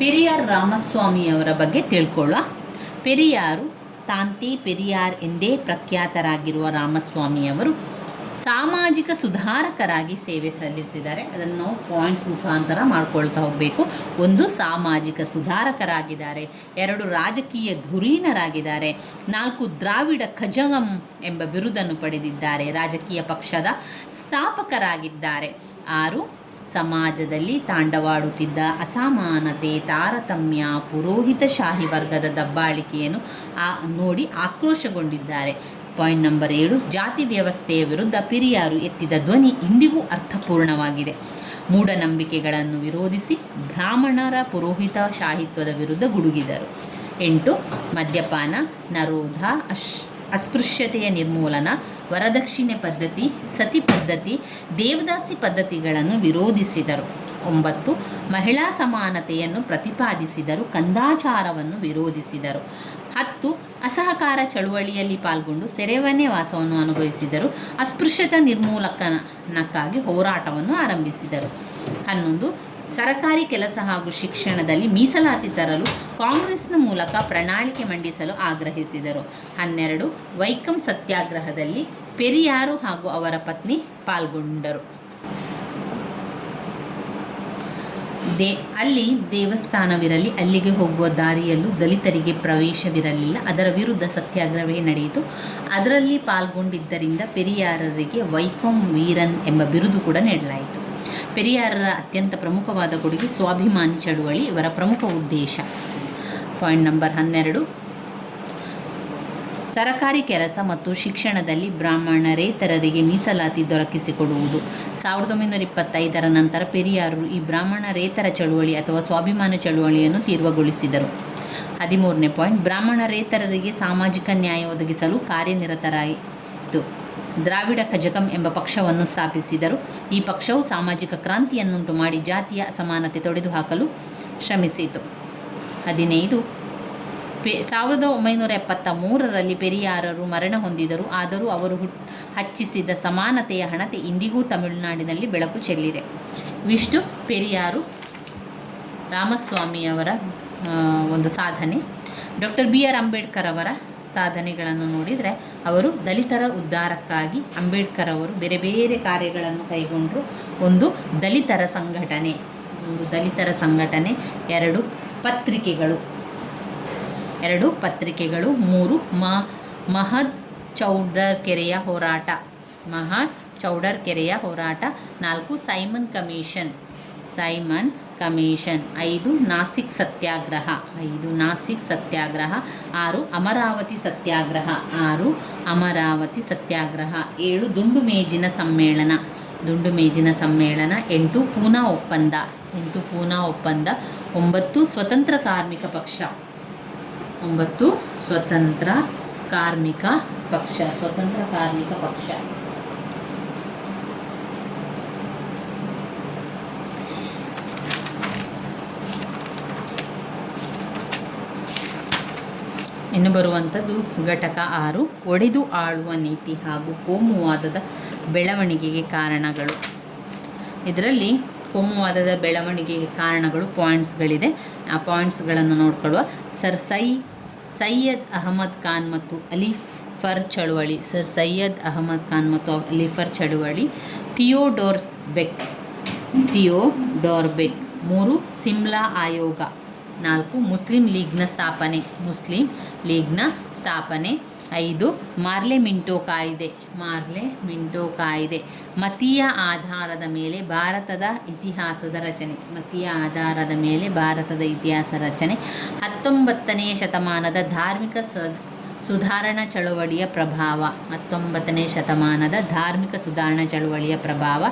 ಪೆರಿಯಾರ್ ರಾಮಸ್ವಾಮಿಯವರ ಬಗ್ಗೆ ತಿಳ್ಕೊಳ್ಳುವ. ಪೆರಿಯಾರು ತಾಂತೆ ಪೆರಿಯಾರ್ ಎಂದೇ ಪ್ರಖ್ಯಾತರಾಗಿರುವ ರಾಮಸ್ವಾಮಿಯವರು ಸಾಮಾಜಿಕ ಸುಧಾರಕರಾಗಿ ಸೇವೆ ಸಲ್ಲಿಸಿದ್ದಾರೆ. ಅದನ್ನು ನಾವು ಪಾಯಿಂಟ್ಸ್ ಮುಖಾಂತರ ಮಾಡ್ಕೊಳ್ತಾ ಹೋಗಬೇಕು. 1 ಸಾಮಾಜಿಕ ಸುಧಾರಕರಾಗಿದ್ದಾರೆ, 2 ರಾಜಕೀಯ ಧುರೀಣರಾಗಿದ್ದಾರೆ, 4 ದ್ರಾವಿಡ ಕಜಗಂ ಎಂಬ ಬಿರುದನ್ನು ಪಡೆದಿದ್ದಾರೆ, ರಾಜಕೀಯ ಪಕ್ಷದ ಸ್ಥಾಪಕರಾಗಿದ್ದಾರೆ, 6 ಸಮಾಜದಲ್ಲಿ ತಾಂಡವಾಡುತ್ತಿದ್ದ ಅಸಮಾನತೆ, ತಾರತಮ್ಯ, ಪುರೋಹಿತಶಾಹಿ ವರ್ಗದ ದಬ್ಬಾಳಿಕೆಯನ್ನು ನೋಡಿ ಆಕ್ರೋಶಗೊಂಡಿದ್ದಾರೆ. ಪಾಯಿಂಟ್ ನಂಬರ್ 7, ಜಾತಿ ವ್ಯವಸ್ಥೆಯ ವಿರುದ್ಧ ಪೆರಿಯಾರು ಎತ್ತಿದ ಧ್ವನಿ ಇಂದಿಗೂ ಅರ್ಥಪೂರ್ಣವಾಗಿದೆ. ಮೂಢನಂಬಿಕೆಗಳನ್ನು ವಿರೋಧಿಸಿ ಬ್ರಾಹ್ಮಣರ ಪುರೋಹಿತಶಾಹಿತ್ವದ ವಿರುದ್ಧ ಗುಡುಗಿದರು. 8 ಮದ್ಯಪಾನ, ನರೋಧ, ಅಸ್ಪೃಶ್ಯತೆಯ ನಿರ್ಮೂಲನ, ವರದಕ್ಷಿಣೆ ಪದ್ಧತಿ, ಸತಿ ಪದ್ಧತಿ, ದೇವದಾಸಿ ಪದ್ಧತಿಗಳನ್ನು ವಿರೋಧಿಸಿದರು. 9 ಮಹಿಳಾ ಸಮಾನತೆಯನ್ನು ಪ್ರತಿಪಾದಿಸಿದರು, ಕಂದಾಚಾರವನ್ನು ವಿರೋಧಿಸಿದರು. 10 ಅಸಹಕಾರ ಚಳುವಳಿಯಲ್ಲಿ ಪಾಲ್ಗೊಂಡು ಸೆರೆಮನೆ ವಾಸವನ್ನು ಅನುಭವಿಸಿದರು, ಅಸ್ಪೃಶ್ಯತೆ ನಿರ್ಮೂಲನಕ್ಕಾಗಿ ಹೋರಾಟವನ್ನು ಆರಂಭಿಸಿದರು. 11 ಸರಕಾರಿ ಕೆಲಸ ಹಾಗೂ ಶಿಕ್ಷಣದಲ್ಲಿ ಮೀಸಲಾತಿ ತರಲು ಕಾಂಗ್ರೆಸ್ನ ಮೂಲಕ ಪ್ರಣಾಳಿಕೆ ಮಂಡಿಸಲು ಆಗ್ರಹಿಸಿದರು. 12 ವೈಕಂ ಸತ್ಯಾಗ್ರಹದಲ್ಲಿ ಪೆರಿಯಾರು ಹಾಗೂ ಅವರ ಪತ್ನಿ ಪಾಲ್ಗೊಂಡರು. ಅಲ್ಲಿ ದೇವಸ್ಥಾನವಿರಲಿ, ಅಲ್ಲಿಗೆ ಹೋಗುವ ದಾರಿಯಲ್ಲೂ ದಲಿತರಿಗೆ ಪ್ರವೇಶವಿರಲಿಲ್ಲ. ಅದರ ವಿರುದ್ಧ ಸತ್ಯಾಗ್ರಹವೇ ನಡೆಯಿತು. ಅದರಲ್ಲಿ ಪಾಲ್ಗೊಂಡಿದ್ದರಿಂದ ಪೆರಿಯಾರರಿಗೆ ವೈಕಂ ವೀರನ್ ಎಂಬ ಬಿರುದು ಕೂಡ ನೀಡಲಾಯಿತು. ಪೆರಿಯಾರರ ಅತ್ಯಂತ ಪ್ರಮುಖವಾದ ಕೊಡುಗೆ ಸ್ವಾಭಿಮಾನಿ ಚಳುವಳಿ, ಇವರ ಪ್ರಮುಖ ಉದ್ದೇಶ. ಪಾಯಿಂಟ್ ನಂಬರ್ 12 ಸರಕಾರಿ ಕೆಲಸ ಮತ್ತು ಶಿಕ್ಷಣದಲ್ಲಿ ಬ್ರಾಹ್ಮಣರೇತರರಿಗೆ ಮೀಸಲಾತಿ ದೊರಕಿಸಿಕೊಡುವುದು. 1925ರ ನಂತರ ಪೆರಿಯಾರು ಈ ಬ್ರಾಹ್ಮಣರೇತರ ಚಳುವಳಿ ಅಥವಾ ಸ್ವಾಭಿಮಾನ ಚಳುವಳಿಯನ್ನು ತೀವ್ರಗೊಳಿಸಿದರು. 13ನೇ ಪಾಯಿಂಟ್ ಬ್ರಾಹ್ಮಣರೇತರರಿಗೆ ಸಾಮಾಜಿಕ ನ್ಯಾಯ ಒದಗಿಸಲು ಕಾರ್ಯನಿರತರಾಯಿತು. ದ್ರಾವಿಡ ಕಜಗಂ ಎಂಬ ಪಕ್ಷವನ್ನು ಸ್ಥಾಪಿಸಿದರು. ಈ ಪಕ್ಷವು ಸಾಮಾಜಿಕ ಕ್ರಾಂತಿಯನ್ನುಂಟು ಮಾಡಿ ಜಾತಿಯ ಅಸಮಾನತೆ ತೊಡೆದುಹಾಕಲು ಶ್ರಮಿಸಿತು. 15 1973ರಲ್ಲಿ ಪೆರಿಯಾರರು ಮರಣ ಹೊಂದಿದರು. ಆದರೂ ಅವರು ಹಚ್ಚಿಸಿದ ಸಮಾನತೆಯ ಹಣತೆ ಇಂದಿಗೂ ತಮಿಳುನಾಡಿನಲ್ಲಿ ಬೆಳಕು ಚೆಲ್ಲಿದೆ. ಇವಿಷ್ಟು ಪೆರಿಯಾರು ರಾಮಸ್ವಾಮಿಯವರ ಒಂದು ಸಾಧನೆ. ಡಾಕ್ಟರ್ BR ಅಂಬೇಡ್ಕರ್ ಅವರ ಸಾಧನೆಗಳನ್ನು ನೋಡಿದರೆ ಅವರು ದಲಿತರ ಉದ್ಧಾರಕ್ಕಾಗಿ ಅಂಬೇಡ್ಕರ್ ಅವರು ಬೇರೆ ಬೇರೆ ಕಾರ್ಯಗಳನ್ನು ಕೈಗೊಂಡರು. ಒಂದು ದಲಿತರ ಸಂಘಟನೆ, 2 ಪತ್ರಿಕೆಗಳು, 3 ಮಹದ್ ಚೌಡರ್ಕೆರೆಯ ಹೋರಾಟ, 4 ಸೈಮನ್ ಕಮಿಷನ್, 5 ನಾಸಿಕ್ ಸತ್ಯಾಗ್ರಹ, 6 ಅಮರಾವತಿ ಸತ್ಯಾಗ್ರಹ, 7 ದುಂಡು ಮೇಜಿನ ಸಮ್ಮೇಳನ, ದುಂಡು ಮೇಜಿನ ಸಮ್ಮೇಳನ. 8 ಪೂನಾ ಒಪ್ಪಂದ. 8 ಪೂನಾ ಒಪ್ಪಂದ. 9 ಸ್ವತಂತ್ರ ಕಾರ್ಮಿಕ ಪಕ್ಷ. 9 ಸ್ವತಂತ್ರ ಕಾರ್ಮಿಕ ಪಕ್ಷ. ಸ್ವತಂತ್ರ ಕಾರ್ಮಿಕ ಪಕ್ಷ. ಇನ್ನು ಬರುವಂಥದ್ದು ಘಟಕ 6 ಒಡೆದು ಆಳುವ ನೀತಿ ಹಾಗೂ ಕೋಮುವಾದದ ಬೆಳವಣಿಗೆಗೆ ಕಾರಣಗಳು. ಇದರಲ್ಲಿ ಕೋಮುವಾದದ ಬೆಳವಣಿಗೆಗೆ ಕಾರಣಗಳು ಪಾಯಿಂಟ್ಸ್ಗಳಿದೆ. ಆ ಪಾಯಿಂಟ್ಸ್ಗಳನ್ನು ನೋಡ್ಕೊಳ್ಳುವ. ಸೈಯದ್ ಅಹಮದ್ ಖಾನ್ ಮತ್ತು ಅಲಿಫರ್ ಚಳುವಳಿ. ಸೈಯದ್ ಅಹಮದ್ ಖಾನ್ ಮತ್ತು ಅಲಿಫರ್ ಚಳುವಳಿ. ಥಿಯೋಡೋರ್ ಬೆಕ್. 3 ಸಿಮ್ಲಾ ಆಯೋಗ. 4 ಮುಸ್ಲಿಂ ಲೀಗ್ನ ಸ್ಥಾಪನೆ. 5 ಮಾರ್ಲೆ ಮಿಂಟೋ ಕಾಯಿದೆ. ಮತೀಯ ಆಧಾರದ ಮೇಲೆ ಭಾರತದ ಇತಿಹಾಸದ ರಚನೆ. 19ನೇ ಶತಮಾನದ ಧಾರ್ಮಿಕ ಸುಧಾರಣಾ ಚಳವಳಿಯ ಪ್ರಭಾವ.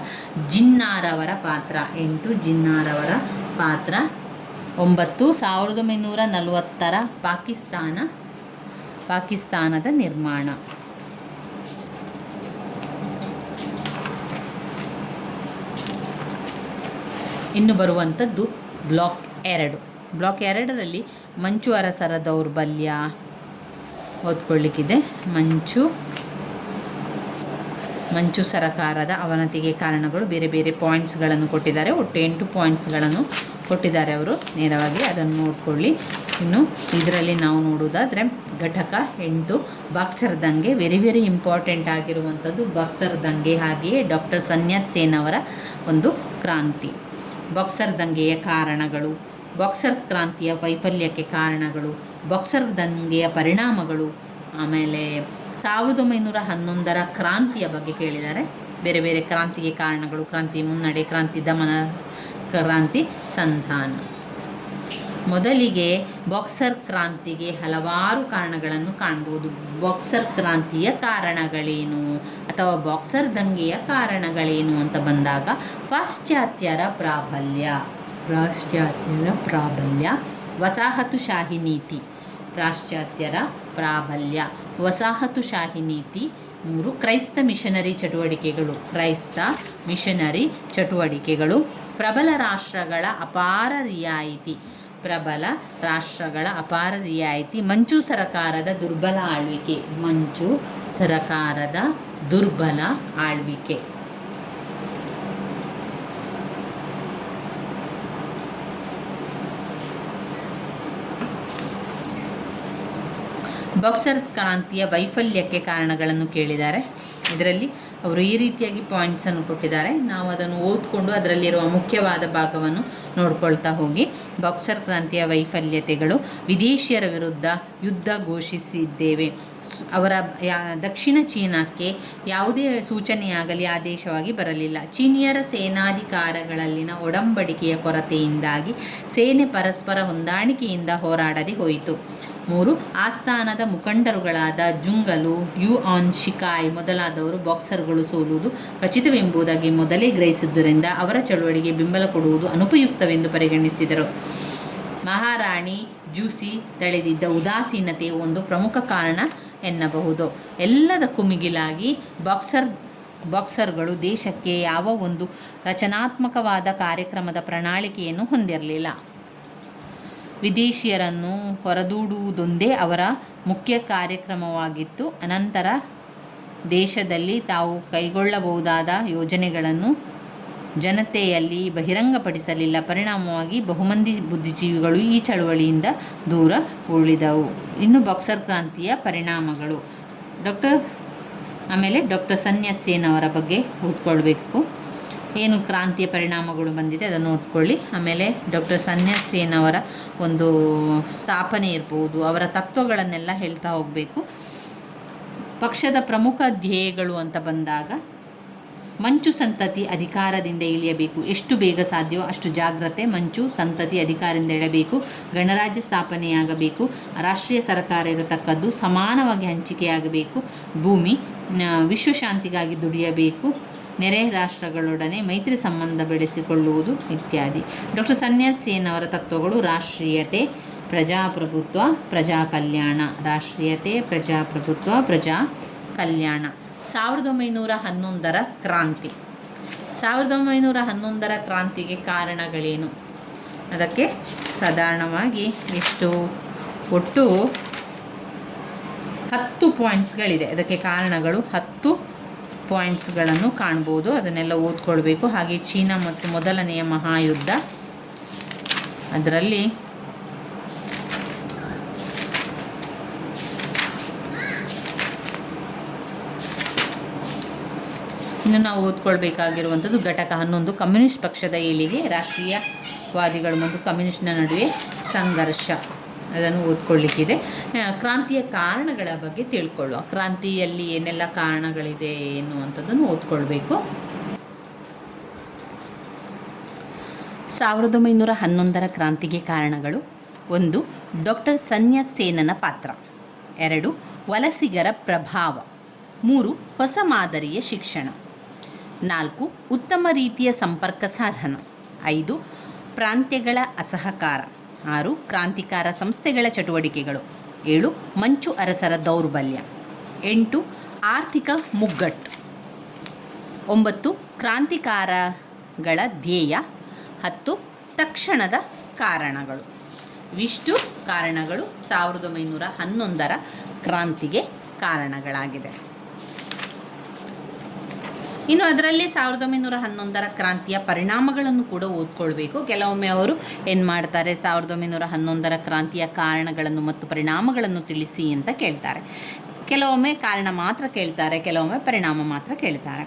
ಜಿನ್ನಾರವರ ಪಾತ್ರ. 8 ಜಿನ್ನಾರವರ ಪಾತ್ರ. 9 1940ರ ಪಾಕಿಸ್ತಾನದ ನಿರ್ಮಾಣ. ಇನ್ನು ಬರುವಂಥದ್ದು ಬ್ಲಾಕ್ 2. ಬ್ಲಾಕ್ 2ರಲ್ಲಿ ಮಂಚು ಅರಸರ ದೌರ್ಬಲ್ಯ ಓದ್ಕೊಳ್ಳಿಕ್ಕಿದೆ. ಮಂಚು ಸರಕಾರದ ಅವನತಿಗೆ ಕಾರಣಗಳು. ಬೇರೆ ಬೇರೆ ಪಾಯಿಂಟ್ಸ್ಗಳನ್ನು ಕೊಟ್ಟಿದ್ದಾರೆ. ಒಟ್ಟು 8 ಪಾಯಿಂಟ್ಸ್ಗಳನ್ನು ಕೊಟ್ಟಿದ್ದಾರೆ ಅವರು. ನೇರವಾಗಿ ಅದನ್ನು ನೋಡ್ಕೊಳ್ಳಿ. ಇನ್ನು ಇದರಲ್ಲಿ ನಾವು ನೋಡೋದಾದರೆ ಘಟಕ 8 ಬಾಕ್ಸರ್ ದಂಗೆ. ವೆರಿ ಇಂಪಾರ್ಟೆಂಟ್ ಆಗಿರುವಂಥದ್ದು ಬಾಕ್ಸರ್ ದಂಗೆ. ಹಾಗೆಯೇ ಡಾಕ್ಟರ್ ಸನ್ಯಾತ್ ಸೇನ್ ಅವರ ಒಂದು ಕ್ರಾಂತಿ. ಬಾಕ್ಸರ್ ದಂಗೆಯ ಕಾರಣಗಳು, ಬಾಕ್ಸರ್ ಕ್ರಾಂತಿಯ ವೈಫಲ್ಯಕ್ಕೆ ಕಾರಣಗಳು, ಬಾಕ್ಸರ್ ದಂಗೆಯ ಪರಿಣಾಮಗಳು, ಆಮೇಲೆ 1911ರ ಕ್ರಾಂತಿಯ ಬಗ್ಗೆ ಕೇಳಿದ್ದಾರೆ. ಬೇರೆ ಬೇರೆ ಕ್ರಾಂತಿಗೆ ಕಾರಣಗಳು, ಕ್ರಾಂತಿ ಮುನ್ನಡೆ, ಕ್ರಾಂತಿ ದಮನ, ಕ್ರಾಂತಿ ಸಂಧಾನ. ಮೊದಲಿಗೆ ಬಾಕ್ಸರ್ ಕ್ರಾಂತಿಗೆ ಹಲವಾರು ಕಾರಣಗಳನ್ನು ಕಾಣ್ಬೋದು. ಬಾಕ್ಸರ್ ಕ್ರಾಂತಿಯ ಕಾರಣಗಳೇನು ಅಥವಾ ಬಾಕ್ಸರ್ ದಂಗೆಯ ಕಾರಣಗಳೇನು ಅಂತ ಬಂದಾಗ ಪಾಶ್ಚಾತ್ಯರ ಪ್ರಾಬಲ್ಯ, ವಸಾಹತುಶಾಹಿ ನೀತಿ. ಪಾಶ್ಚಾತ್ಯರ ಪ್ರಾಬಲ್ಯ, ವಸಾಹತುಶಾಹಿ ನೀತಿ. 3 ಕ್ರೈಸ್ತ ಮಿಷನರಿ ಚಟುವಟಿಕೆಗಳು. ಪ್ರಬಲ ರಾಷ್ಟ್ರಗಳ ಅಪಾರ ರಿಯಾಯಿತಿ. ಮಂಚು ಸರಕಾರದ ದುರ್ಬಲ ಆಳ್ವಿಕೆ. ಬಾಕ್ಸರ್ ಕ್ರಾಂತಿಯ ವೈಫಲ್ಯಕ್ಕೆ ಕಾರಣಗಳನ್ನು ಕೇಳಿದ್ದಾರೆ. ಇದರಲ್ಲಿ ಅವರು ಈ ರೀತಿಯಾಗಿ ಪಾಯಿಂಟ್ಸನ್ನು ಕೊಟ್ಟಿದ್ದಾರೆ. ನಾವು ಅದನ್ನು ಓದ್ಕೊಂಡು ಅದರಲ್ಲಿರುವ ಮುಖ್ಯವಾದ ಭಾಗವನ್ನು ನೋಡ್ಕೊಳ್ತಾ ಹೋಗಿ. ಬಾಕ್ಸರ್ ಕ್ರಾಂತಿಯ ವೈಫಲ್ಯತೆಗಳು: ವಿದೇಶಿಯರ ವಿರುದ್ಧ ಯುದ್ಧ ಘೋಷಿಸಿದ್ದೇವೆ. ಅವರ ದಕ್ಷಿಣ ಚೀನಾಕ್ಕೆ ಯಾವುದೇ ಸೂಚನೆಯಾಗಲಿ ಆದೇಶವಾಗಿ ಬರಲಿಲ್ಲ. ಚೀನಿಯರ ಸೇನಾಧಿಕಾರಿಗಳಲ್ಲಿನ ಒಡಂಬಡಿಕೆಯ ಕೊರತೆಯಿಂದಾಗಿ ಸೇನೆ ಪರಸ್ಪರ ಹೊಂದಾಣಿಕೆಯಿಂದ ಹೋರಾಡದೆ ಹೋಯಿತು. 3 ಆಸ್ಥಾನದ ಮುಖಂಡರುಗಳಾದ ಜುಂಗಲು, ಯುಆನ್ ಶಿಕಾಯ್ ಮೊದಲಾದವರು ಬಾಕ್ಸರ್ಗಳು ಸೋಲುವುದು ಖಚಿತವೆಂಬುದಾಗಿ ಮೊದಲೇ ಗ್ರಹಿಸಿದ್ದರಿಂದ ಅವರ ಚಳುವಳಿಗೆ ಬೆಂಬಲ ಕೊಡುವುದು ಅನುಪಯುಕ್ತವೆಂದು ಪರಿಗಣಿಸಿದರು. ಮಹಾರಾಣಿ ಜೂಸಿ ತಳೆದಿದ್ದ ಉದಾಸೀನತೆ ಒಂದು ಪ್ರಮುಖ ಕಾರಣ ಎನ್ನಬಹುದು. ಎಲ್ಲದಕ್ಕೂ ಮಿಗಿಲಾಗಿ ಬಾಕ್ಸರ್ಗಳು ದೇಶಕ್ಕೆ ಯಾವ ಒಂದು ರಚನಾತ್ಮಕವಾದ ಕಾರ್ಯಕ್ರಮದ ಪ್ರಣಾಳಿಕೆಯನ್ನು ಹೊಂದಿರಲಿಲ್ಲ. ವಿದೇಶಿಯರನ್ನು ಹೊರದೂಡುವುದೊಂದೇ ಅವರ ಮುಖ್ಯ ಕಾರ್ಯಕ್ರಮವಾಗಿತ್ತು. ಅನಂತರ ದೇಶದಲ್ಲಿ ತಾವು ಕೈಗೊಳ್ಳಬಹುದಾದ ಯೋಜನೆಗಳನ್ನು ಜನತೆಯಲ್ಲಿ ಬಹಿರಂಗಪಡಿಸಲಿಲ್ಲ. ಪರಿಣಾಮವಾಗಿ ಬಹುಮಂದಿ ಬುದ್ಧಿಜೀವಿಗಳು ಈ ಚಳವಳಿಯಿಂದ ದೂರ ಉಳಿದವು. ಇನ್ನು ಬಾಕ್ಸರ್ ಕ್ರಾಂತಿಯ ಪರಿಣಾಮಗಳು. ಡಾಕ್ಟರ್ ಸನ್ಯಾತ್ ಸೇನ್ ಅವರ ಬಗ್ಗೆ ಓದ್ಕೊಳ್ಬೇಕು. ಏನು ಕ್ರಾಂತಿಯ ಪರಿಣಾಮಗಳು ಬಂದಿದೆ ಅದನ್ನು ನೋಡ್ಕೊಳ್ಳಿ. ಆಮೇಲೆ ಡಾಕ್ಟರ್ ಸನ್ಯಾತ್ ಸೇನ್ ಅವರ ಒಂದು ಸ್ಥಾಪನೆ ಇರ್ಬೋದು, ಅವರ ತತ್ವಗಳನ್ನೆಲ್ಲ ಹೇಳ್ತಾ ಹೋಗಬೇಕು. ಪಕ್ಷದ ಪ್ರಮುಖ ಧ್ಯೇಯಗಳು ಅಂತ ಬಂದಾಗ ಮಂಚು ಸಂತತಿ ಅಧಿಕಾರದಿಂದ ಇಳಿಯಬೇಕು. ಎಷ್ಟು ಬೇಗ ಸಾಧ್ಯವೋ ಅಷ್ಟು ಜಾಗ್ರತೆ. ಮಂಚು ಸಂತತಿ ಅಧಿಕಾರದಿಂದ ಇಳಬೇಕು. ಗಣರಾಜ್ಯ ಸ್ಥಾಪನೆಯಾಗಬೇಕು. ರಾಷ್ಟ್ರೀಯ ಸರ್ಕಾರ ಇರತಕ್ಕದ್ದು. ಸಮಾನವಾಗಿ ಹಂಚಿಕೆಯಾಗಬೇಕು. ಭೂಮಿ. ವಿಶ್ವಶಾಂತಿಗಾಗಿ ದುಡಿಯಬೇಕು. ನೆರೆ ರಾಷ್ಟ್ರಗಳೊಡನೆ ಮೈತ್ರಿ ಸಂಬಂಧ ಬೆಳೆಸಿಕೊಳ್ಳುವುದು ಇತ್ಯಾದಿ. ಡಾಕ್ಟರ್ ಸನ್ಯಾಸಿ ಸೇನ್ ಅವರ ತತ್ವಗಳು ರಾಷ್ಟ್ರೀಯತೆ, ಪ್ರಜಾಪ್ರಭುತ್ವ, ಪ್ರಜಾ ಕಲ್ಯಾಣ. ರಾಷ್ಟ್ರೀಯತೆ, ಪ್ರಜಾಪ್ರಭುತ್ವ, ಪ್ರಜಾ ಕಲ್ಯಾಣ. 1911ರ ಕ್ರಾಂತಿ. 1911ರ ಕ್ರಾಂತಿಗೆ ಕಾರಣಗಳೇನು? ಅದಕ್ಕೆ ಸಾಧಾರಣವಾಗಿ ಒಟ್ಟು 10 ಪಾಯಿಂಟ್ಸ್ಗಳಿದೆ. ಅದಕ್ಕೆ ಕಾರಣಗಳು 10 ಪಾಯಿಂಟ್ಸ್ಗಳನ್ನು ಕಾಣ್ಬೋದು. ಅದನ್ನೆಲ್ಲ ಓದ್ಕೊಳ್ಬೇಕು. ಹಾಗೆ ಚೀನಾ ಮತ್ತು ಮೊದಲನೆಯ ಮಹಾಯುದ್ಧ, ಅದರಲ್ಲಿ ಇನ್ನು ನಾವು ಓದ್ಕೊಳ್ಬೇಕಾಗಿರುವಂಥದ್ದು ಘಟಕ 11 ಕಮ್ಯುನಿಸ್ಟ್ ಪಕ್ಷದ ಏಳಿಗೆ, ರಾಷ್ಟ್ರೀಯವಾದಿಗಳು ಮತ್ತು ಕಮ್ಯುನಿಸ್ಟ್ನ ನಡುವೆ ಸಂಘರ್ಷ. ಅದನ್ನು ಓದ್ಕೊಳ್ಳಿಕ್ಕಿದೆ. ಕ್ರಾಂತಿಯ ಕಾರಣಗಳ ಬಗ್ಗೆ ತಿಳ್ಕೊಳ್ಳುವ. ಕ್ರಾಂತಿಯಲ್ಲಿ ಏನೆಲ್ಲ ಕಾರಣಗಳಿದೆ ಎನ್ನುವಂಥದ್ದನ್ನು ಓದ್ಕೊಳ್ಬೇಕು. 1911ರ ಕ್ರಾಂತಿಗೆ ಕಾರಣಗಳು: 1. ಡಾಕ್ಟರ್ ಸನ್ಯಾಸಿ ಸೇನನ ಪಾತ್ರ. 2. ವಲಸಿಗರ ಪ್ರಭಾವ. 3. ಹೊಸ ಮಾದರಿಯ ಶಿಕ್ಷಣ. 4. ಉತ್ತಮ ರೀತಿಯ ಸಂಪರ್ಕ ಸಾಧನ. 5. ಪ್ರಾಂತ್ಯಗಳ ಅಸಹಕಾರ. 6. ಕ್ರಾಂತಿಕಾರ ಸಂಸ್ಥೆಗಳ ಚಟುವಟಿಕೆಗಳು. 7. ಮಂಚು ಅರಸರ ದೌರ್ಬಲ್ಯ. 8. ಆರ್ಥಿಕ ಮುಗ್ಗಟ್ಟು. 9. ಕ್ರಾಂತಿಕಾರಗಳ ಧ್ಯೇಯ. 10. ತಕ್ಷಣದ ಕಾರಣಗಳು. ಇವಿಷ್ಟು ಕಾರಣಗಳು 1911ರ ಕ್ರಾಂತಿಗೆ ಕಾರಣಗಳಾಗಿದೆ. ಇನ್ನು ಅದರಲ್ಲಿ 1911ರ ಕ್ರಾಂತಿಯ ಪರಿಣಾಮಗಳನ್ನು ಕೂಡ ಓದ್ಕೊಳ್ಬೇಕು. ಕೆಲವೊಮ್ಮೆ ಅವರು ಏನು ಮಾಡ್ತಾರೆ, 1911ರ ಕ್ರಾಂತಿಯ ಕಾರಣಗಳನ್ನು ಮತ್ತು ಪರಿಣಾಮಗಳನ್ನು ತಿಳಿಸಿ ಅಂತ ಕೇಳ್ತಾರೆ. ಕೆಲವೊಮ್ಮೆ ಕಾರಣ ಮಾತ್ರ ಕೇಳ್ತಾರೆ, ಕೆಲವೊಮ್ಮೆ ಪರಿಣಾಮ ಮಾತ್ರ ಕೇಳ್ತಾರೆ.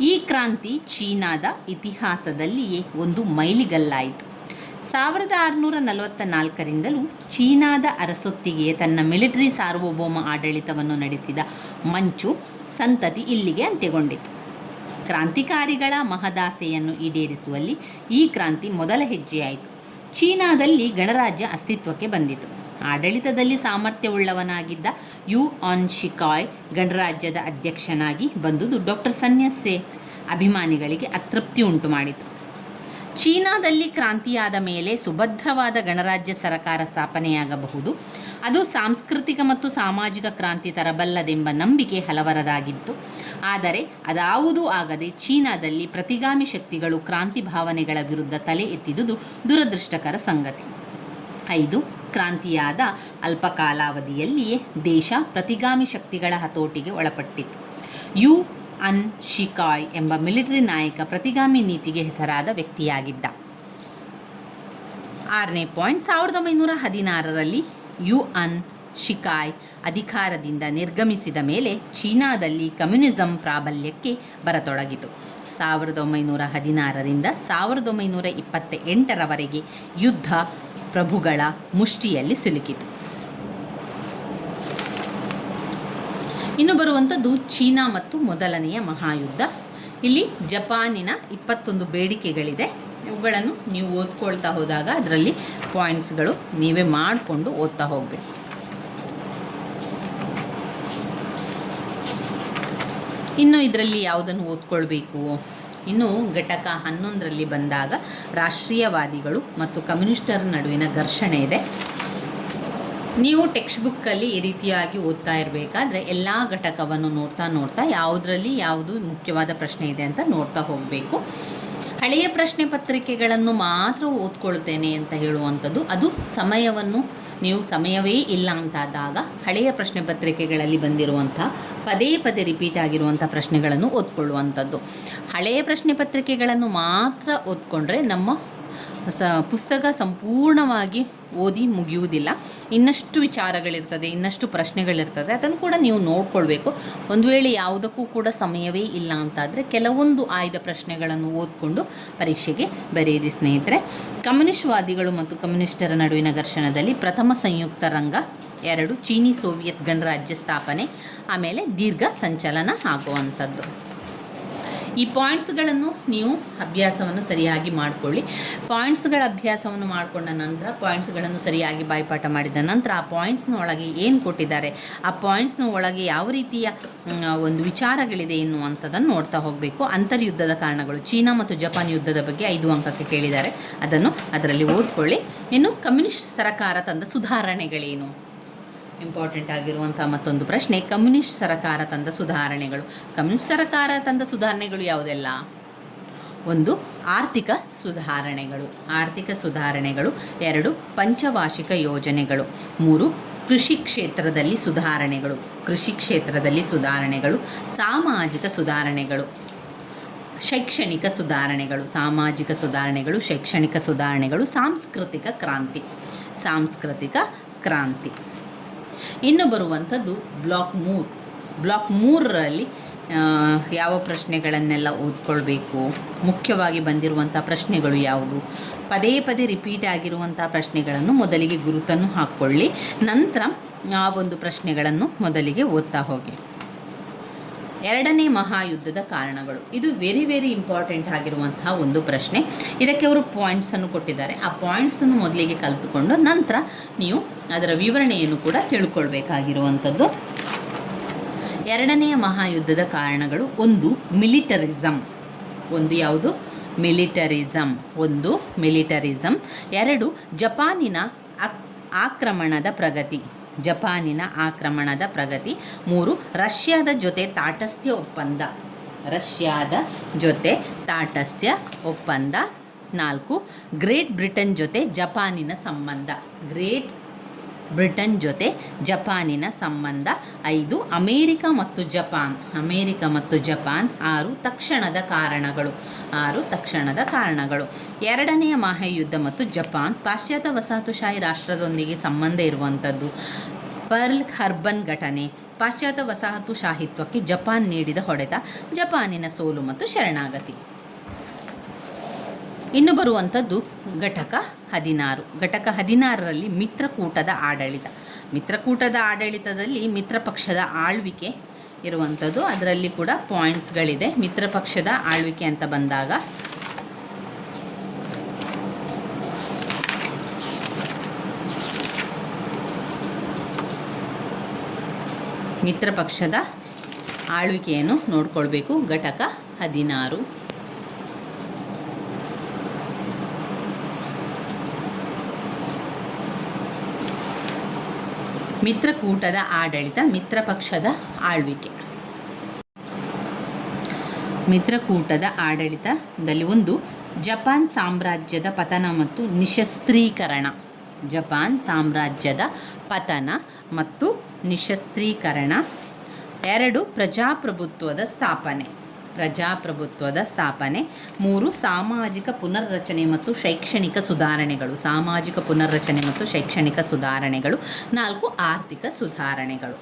ಈ ಕ್ರಾಂತಿ ಚೀನಾದ ಇತಿಹಾಸದಲ್ಲಿಯೇ ಒಂದು ಮೈಲಿಗಲ್ಲಾಯಿತು. 1644ರಿಂದಲೂ ಚೀನಾದ ಅರಸೊತ್ತಿಗೆಯೇ ತನ್ನ ಮಿಲಿಟರಿ ಸಾರ್ವಭೌಮ ಆಡಳಿತವನ್ನು ನಡೆಸಿದ ಮಂಚು ಸಂತತಿ ಇಲ್ಲಿಗೆ ಅಂತ್ಯಗೊಂಡಿತು. ಕ್ರಾಂತಿಕಾರಿಗಳ ಮಹದಾಸೆಯನ್ನು ಈಡೇರಿಸುವಲ್ಲಿ ಈ ಕ್ರಾಂತಿ ಮೊದಲ ಹೆಜ್ಜೆಯಾಯಿತು. ಚೀನಾದಲ್ಲಿ ಗಣರಾಜ್ಯ ಅಸ್ತಿತ್ವಕ್ಕೆ ಬಂದಿತು. ಆಡಳಿತದಲ್ಲಿ ಸಾಮರ್ಥ್ಯವುಳ್ಳವನಾಗಿದ್ದ ಯು ಆನ್ ಶಿಕಾಯ್ ಗಣರಾಜ್ಯದ ಅಧ್ಯಕ್ಷನಾಗಿ ಬಂದುದು ಡಾಕ್ಟರ್ ಸನ್ಯಾಸಿ ಅಭಿಮಾನಿಗಳಿಗೆ ಅತೃಪ್ತಿ ಉಂಟು ಮಾಡಿತು. ಚೀನಾದಲ್ಲಿ ಕ್ರಾಂತಿಯಾದ ಮೇಲೆ ಸುಭದ್ರವಾದ ಗಣರಾಜ್ಯ ಸರಕಾರ ಸ್ಥಾಪನೆಯಾಗಬಹುದು, ಅದು ಸಾಂಸ್ಕೃತಿಕ ಮತ್ತು ಸಾಮಾಜಿಕ ಕ್ರಾಂತಿ ತರಬಲ್ಲದೆಂಬ ನಂಬಿಕೆ ಹಲವರದಾಗಿತ್ತು. ಆದರೆ ಅದಾವುದೂ ಆಗದೆ ಚೀನಾದಲ್ಲಿ ಪ್ರತಿಗಾಮಿ ಶಕ್ತಿಗಳು ಕ್ರಾಂತಿ ಭಾವನೆಗಳ ವಿರುದ್ಧ ತಲೆ ಎತ್ತಿದುದು ದುರದೃಷ್ಟಕರ ಸಂಗತಿ. 5. ಕ್ರಾಂತಿಯಾದ ಅಲ್ಪ ಕಾಲಾವಧಿಯಲ್ಲಿಯೇ ದೇಶ ಪ್ರತಿಗಾಮಿ ಶಕ್ತಿಗಳ ಹತೋಟಿಗೆ ಒಳಪಟ್ಟಿತು. ಯು ಅನ್ ಶಿಕಾಯ್ ಎಂಬ ಮಿಲಿಟರಿ ನಾಯಕ ಪ್ರತಿಗಾಮಿ ನೀತಿಗೆ ಹೆಸರಾದ ವ್ಯಕ್ತಿಯಾಗಿದ್ದ. 6ನೇ ಪಾಯಿಂಟ್, 1916ರಲ್ಲಿ ಯು ಅನ್ ಶಿಕಾಯ್ ಅಧಿಕಾರದಿಂದ ನಿರ್ಗಮಿಸಿದ ಮೇಲೆ ಚೀನಾದಲ್ಲಿ ಕಮ್ಯುನಿಸಂ ಪ್ರಾಬಲ್ಯಕ್ಕೆ ಬರತೊಡಗಿತು. 1916ರಿಂದ 1928ರವರೆಗೆ ಯುದ್ಧ ಪ್ರಭುಗಳ ಮುಷ್ಟಿಯಲ್ಲಿ ಸಿಲುಕಿತು. ಇನ್ನು ಬರುವಂಥದ್ದು ಚೀನಾ ಮತ್ತು ಮೊದಲನೆಯ ಮಹಾಯುದ್ಧ. ಇಲ್ಲಿ ಜಪಾನಿನ 21 ಬೇಡಿಕೆಗಳಿದೆ. ಇವುಗಳನ್ನು ನೀವು ಓದ್ಕೊಳ್ತಾ ಹೋದಾಗ ಅದರಲ್ಲಿ ಪಾಯಿಂಟ್ಸ್ಗಳು ನೀವೇ ಮಾಡಿಕೊಂಡು ಓದ್ತಾ ಹೋಗಬೇಕು. ಇನ್ನು ಇದರಲ್ಲಿ ಯಾವುದನ್ನು ಓದ್ಕೊಳ್ಬೇಕು? ಇನ್ನು ಘಟಕ 11ರಲ್ಲಿ ಬಂದಾಗ ರಾಷ್ಟ್ರೀಯವಾದಿಗಳು ಮತ್ತು ಕಮ್ಯುನಿಸ್ಟರ ನಡುವಿನ ಘರ್ಷಣೆ ಇದೆ. ನೀವು ಟೆಕ್ಸ್ಟ್ ಬುಕ್ಕಲ್ಲಿ ಈ ರೀತಿಯಾಗಿ ಓದ್ತಾ ಇರಬೇಕಾದ್ರೆ ಎಲ್ಲ ಘಟಕವನ್ನು ನೋಡ್ತಾ ಯಾವುದರಲ್ಲಿ ಯಾವುದು ಮುಖ್ಯವಾದ ಪ್ರಶ್ನೆ ಇದೆ ಅಂತ ನೋಡ್ತಾ ಹೋಗಬೇಕು. ಹಳೆಯ ಪ್ರಶ್ನೆ ಪತ್ರಿಕೆಗಳನ್ನು ಮಾತ್ರ ಓದ್ಕೊಳ್ತೇನೆ ಅಂತ ಹೇಳುವಂಥದ್ದು, ಅದು ನೀವು ಸಮಯವೇ ಇಲ್ಲ ಅಂತಾದಾಗ ಹಳೆಯ ಪ್ರಶ್ನೆ ಪತ್ರಿಕೆಗಳಲ್ಲಿ ಬಂದಿರುವಂಥ ಪದೇ ರಿಪೀಟ್ ಆಗಿರುವಂಥ ಪ್ರಶ್ನೆಗಳನ್ನು ಓದ್ಕೊಳ್ಳುವಂಥದ್ದು. ಹಳೆಯ ಪ್ರಶ್ನೆ ಪತ್ರಿಕೆಗಳನ್ನು ಮಾತ್ರ ಓದ್ಕೊಂಡ್ರೆ ನಮ್ಮ ಪುಸ್ತಕ ಸಂಪೂರ್ಣವಾಗಿ ಓದಿ ಮುಗಿಯುವುದಿಲ್ಲ. ಇನ್ನಷ್ಟು ವಿಚಾರಗಳಿರ್ತದೆ, ಇನ್ನಷ್ಟು ಪ್ರಶ್ನೆಗಳಿರ್ತದೆ, ಅದನ್ನು ಕೂಡ ನೀವು ನೋಡ್ಕೊಳ್ಬೇಕು. ಒಂದು ವೇಳೆ ಯಾವುದಕ್ಕೂ ಕೂಡ ಸಮಯವೇ ಇಲ್ಲ ಅಂತಾದರೆ ಕೆಲವೊಂದು ಆಯ್ದ ಪ್ರಶ್ನೆಗಳನ್ನು ಓದ್ಕೊಂಡು ಪರೀಕ್ಷೆಗೆ ಬರೆಯಿರಿ ಸ್ನೇಹಿತರೆ. ಕಮ್ಯುನಿಸ್ಟ್ವಾದಿಗಳು ಮತ್ತು ಕಮ್ಯುನಿಸ್ಟರ ನಡುವಿನ ಘರ್ಷಣೆಯಲ್ಲಿ ಪ್ರಥಮ ಸಂಯುಕ್ತ ರಂಗ, 2 ಚೀನಿ ಸೋವಿಯತ್ ಗಣರಾಜ್ಯ ಸ್ಥಾಪನೆ, ಆಮೇಲೆ ದೀರ್ಘ ಸಂಚಲನ ಆಗುವಂಥದ್ದು. ಈ ಪಾಯಿಂಟ್ಸ್ಗಳನ್ನು ನೀವು ಅಭ್ಯಾಸವನ್ನು ಸರಿಯಾಗಿ ಮಾಡಿಕೊಳ್ಳಿ. ಪಾಯಿಂಟ್ಸ್ಗಳ ಅಭ್ಯಾಸವನ್ನು ಮಾಡಿಕೊಂಡ ನಂತರ ಪಾಯಿಂಟ್ಸ್ಗಳನ್ನು ಸರಿಯಾಗಿ ಬಾಯ್ಪಾಠ ಮಾಡಿದ ನಂತರ ಆ ಪಾಯಿಂಟ್ಸ್ನ ಒಳಗೆ ಏನು ಕೊಟ್ಟಿದ್ದಾರೆ, ಆ ಪಾಯಿಂಟ್ಸ್ನ ಒಳಗೆ ಯಾವ ರೀತಿಯ ಒಂದು ವಿಚಾರಗಳಿದೆ ಎನ್ನುವಂಥದ್ದನ್ನು ನೋಡ್ತಾ ಹೋಗಬೇಕು. ಅಂತರ್ಯುದ್ಧದ ಕಾರಣಗಳು, ಚೀನಾ ಮತ್ತು ಜಪಾನ್ ಯುದ್ಧದ ಬಗ್ಗೆ 5 ಅಂಕಕ್ಕೆ ಕೇಳಿದ್ದಾರೆ, ಅದನ್ನು ಅದರಲ್ಲಿ ಓದ್ಕೊಳ್ಳಿ. ಇನ್ನು ಕಮ್ಯುನಿಸ್ಟ್ ಸರಕಾರ ತಂದ ಸುಧಾರಣೆಗಳೇನು, ಇಂಪಾರ್ಟೆಂಟ್ ಆಗಿರುವಂಥ ಮತ್ತೊಂದು ಪ್ರಶ್ನೆ, ಕಮ್ಯುನಿಸ್ಟ್ ಸರ್ಕಾರ ತಂದ ಸುಧಾರಣೆಗಳು. ಕಮ್ಯುನಿಸ್ಟ್ ಸರ್ಕಾರ ತಂದ ಸುಧಾರಣೆಗಳು ಯಾವುದೆಲ್ಲ? 1 ಆರ್ಥಿಕ ಸುಧಾರಣೆಗಳು, 2 ಪಂಚವಾರ್ಷಿಕ ಯೋಜನೆಗಳು, 3 ಕೃಷಿ ಕ್ಷೇತ್ರದಲ್ಲಿ ಸುಧಾರಣೆಗಳು, ಸಾಮಾಜಿಕ ಸುಧಾರಣೆಗಳು, ಶೈಕ್ಷಣಿಕ ಸುಧಾರಣೆಗಳು, ಶೈಕ್ಷಣಿಕ ಸುಧಾರಣೆಗಳು, ಸಾಂಸ್ಕೃತಿಕ ಕ್ರಾಂತಿ. ಇನ್ನು ಬರುವಂಥದ್ದು ಬ್ಲಾಕ್ 3ರಲ್ಲಿ ಯಾವ ಪ್ರಶ್ನೆಗಳನ್ನೆಲ್ಲ ಓದ್ಕೊಳ್ಬೇಕು, ಮುಖ್ಯವಾಗಿ ಬಂದಿರುವಂಥ ಪ್ರಶ್ನೆಗಳು ಯಾವುದು, ಪದೇ ರಿಪೀಟ್ ಆಗಿರುವಂಥ ಪ್ರಶ್ನೆಗಳನ್ನು ಮೊದಲಿಗೆ ಗುರುತನ್ನು ಹಾಕ್ಕೊಳ್ಳಿ. ನಂತರ ಆ ಒಂದು ಪ್ರಶ್ನೆಗಳನ್ನು ಮೊದಲಿಗೆ ಓದ್ತಾ ಹೋಗಿ. 2ನೇ ಮಹಾಯುದ್ಧದ ಕಾರಣಗಳು, ಇದು ವೆರಿ ಇಂಪಾರ್ಟೆಂಟ್ ಆಗಿರುವಂತಹ ಒಂದು ಪ್ರಶ್ನೆ. ಇದಕ್ಕೆ ಅವರು ಪಾಯಿಂಟ್ಸನ್ನು ಕೊಟ್ಟಿದ್ದಾರೆ. ಆ ಪಾಯಿಂಟ್ಸನ್ನು ಮೊದಲಿಗೆ ಕಲಿತುಕೊಂಡು ನಂತರ ನೀವು ಅದರ ವಿವರಣೆಯನ್ನು ಕೂಡ ತಿಳ್ಕೊಳ್ಬೇಕಾಗಿರುವಂಥದ್ದು. 2ನೇ ಮಹಾಯುದ್ಧದ ಕಾರಣಗಳು, 1 ಮಿಲಿಟರಿಸಮ್, ಯಾವುದು? ಮಿಲಿಟರಿಸಮ್. 2 ಜಪಾನಿನ ಆಕ್ರಮಣದ ಪ್ರಗತಿ, 3 ರಷ್ಯಾದ ಜೊತೆ ತಾಟಸ್ಥ್ಯ ಒಪ್ಪಂದ, 4 ಗ್ರೇಟ್ ಬ್ರಿಟನ್ ಜೊತೆ ಜಪಾನಿನ ಸಂಬಂಧ, 5 ಅಮೇರಿಕ ಮತ್ತು ಜಪಾನ್, 6 ತಕ್ಷಣದ ಕಾರಣಗಳು. 2ನೇ ಮಹಾಯುದ್ಧ ಮತ್ತು ಜಪಾನ್ ಪಾಶ್ಚಾತ್ಯ ವಸಾಹತುಶಾಹಿ ರಾಷ್ಟ್ರದೊಂದಿಗೆ ಸಂಬಂಧ ಇರುವಂಥದ್ದು. ಪರ್ಲ್ ಹರ್ಬನ್ ಘಟನೆ, ಪಾಶ್ಚಾತ್ಯ ವಸಾಹತುಶಾಹಿತ್ವಕ್ಕೆ ಜಪಾನ್ ನೀಡಿದ ಹೊಡೆತ, ಜಪಾನಿನ ಸೋಲು ಮತ್ತು ಶರಣಾಗತಿ. ಇನ್ನು ಬರುವಂಥದ್ದು ಘಟಕ 16ರಲ್ಲಿ ಮಿತ್ರಕೂಟದ ಆಡಳಿತದಲ್ಲಿ ಮಿತ್ರಪಕ್ಷದ ಆಳ್ವಿಕೆ ಇರುವಂಥದ್ದು. ಅದರಲ್ಲಿ ಕೂಡ ಪಾಯಿಂಟ್ಸ್ಗಳಿದೆ. ಮಿತ್ರಪಕ್ಷದ ಆಳ್ವಿಕೆ ಅಂತ ಬಂದಾಗ ಮಿತ್ರಪಕ್ಷದ ಆಳ್ವಿಕೆಯನ್ನು ನೋಡ್ಕೊಳ್ಬೇಕು. ಘಟಕ 16. ಮಿತ್ರಕೂಟದ ಆಡಳಿತ, ಮಿತ್ರಪಕ್ಷದ ಆಳ್ವಿಕೆ. ಮಿತ್ರಕೂಟದ ಆಡಳಿತದಲ್ಲಿ 1 ಜಪಾನ್ ಸಾಮ್ರಾಜ್ಯದ ಪತನ ಮತ್ತು ನಿಶಸ್ತ್ರೀಕರಣ, 2 ಪ್ರಜಾಪ್ರಭುತ್ವದ ಸ್ಥಾಪನೆ, 3 ಸಾಮಾಜಿಕ ಪುನರ್ರಚನೆ ಮತ್ತು ಶೈಕ್ಷಣಿಕ ಸುಧಾರಣೆಗಳು, 4 ಆರ್ಥಿಕ ಸುಧಾರಣೆಗಳು.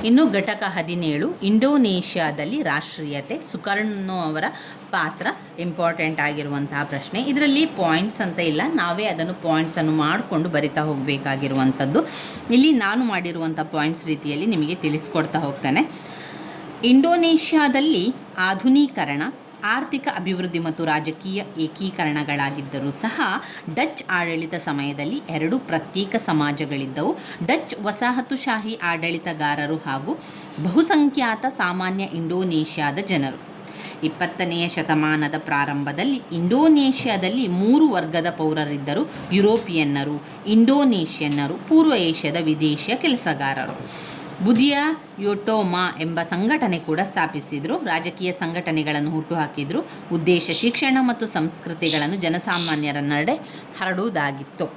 ಇನ್ನು ಘಟಕ 17 ಇಂಡೋನೇಷ್ಯಾದಲ್ಲಿ ರಾಷ್ಟ್ರೀಯತೆ, ಸುಕರ್ಣೋ ಅವರ ಪಾತ್ರ ಇಂಪಾರ್ಟೆಂಟ್ ಆಗಿರುವಂತಹ ಪ್ರಶ್ನೆ. ಇದರಲ್ಲಿ ಪಾಯಿಂಟ್ಸ್ ಅಂತ ಇಲ್ಲ, ನಾವೇ ಅದನ್ನು ಪಾಯಿಂಟ್ಸನ್ನು ಮಾಡಿಕೊಂಡು ಬರಿತಾ ಹೋಗಬೇಕಾಗಿರುವಂಥದ್ದು. ಇಲ್ಲಿ ನಾನು ಮಾಡಿರುವಂಥ ಪಾಯಿಂಟ್ಸ್ ರೀತಿಯಲ್ಲಿ ನಿಮಗೆ ತಿಳಿಸ್ಕೊಡ್ತಾ ಹೋಗ್ತಾನೆ. ಇಂಡೋನೇಷ್ಯಾದಲ್ಲಿ ಆಧುನೀಕರಣ, ಆರ್ಥಿಕ ಅಭಿವೃದ್ಧಿ ಮತ್ತು ರಾಜಕೀಯ ಏಕೀಕರಣಗಳಾಗಿದ್ದರೂ ಸಹ ಡಚ್ ಆಡಳಿತ ಸಮಯದಲ್ಲಿ 2 ಪ್ರತ್ಯೇಕ ಸಮಾಜಗಳಿದ್ದವು. ಡಚ್ ವಸಾಹತುಶಾಹಿ ಆಡಳಿತಗಾರರು ಹಾಗೂ ಬಹುಸಂಖ್ಯಾತ ಸಾಮಾನ್ಯ ಇಂಡೋನೇಷ್ಯಾದ ಜನರು. 20ನೇ ಶತಮಾನದ ಪ್ರಾರಂಭದಲ್ಲಿ ಇಂಡೋನೇಷ್ಯಾದಲ್ಲಿ 3 ವರ್ಗದ ಪೌರರಿದ್ದರು: ಯುರೋಪಿಯನ್ನರು, ಇಂಡೋನೇಷ್ಯನ್ನರು, ಪೂರ್ವ ಏಷ್ಯಾದ ವಿದೇಶಿಯ ಕೆಲಸಗಾರರು. ಬುದಿಯಾ ಯೋಟೋಮಾ ಎಂಬ ಸಂಘಟನೆ ಕೂಡ ಸ್ಥಾಪಿಸಿದರು. ರಾಜಕೀಯ ಸಂಘಟನೆಗಳನ್ನು ಹುಟ್ಟುಹಾಕಿದರು. ಉದ್ದೇಶ ಶಿಕ್ಷಣ ಮತ್ತು ಸಂಸ್ಕೃತಿಗಳನ್ನು ಜನಸಾಮಾನ್ಯರ ನಡೆ ಹರಡುವುದಾಗಿತ್ತು.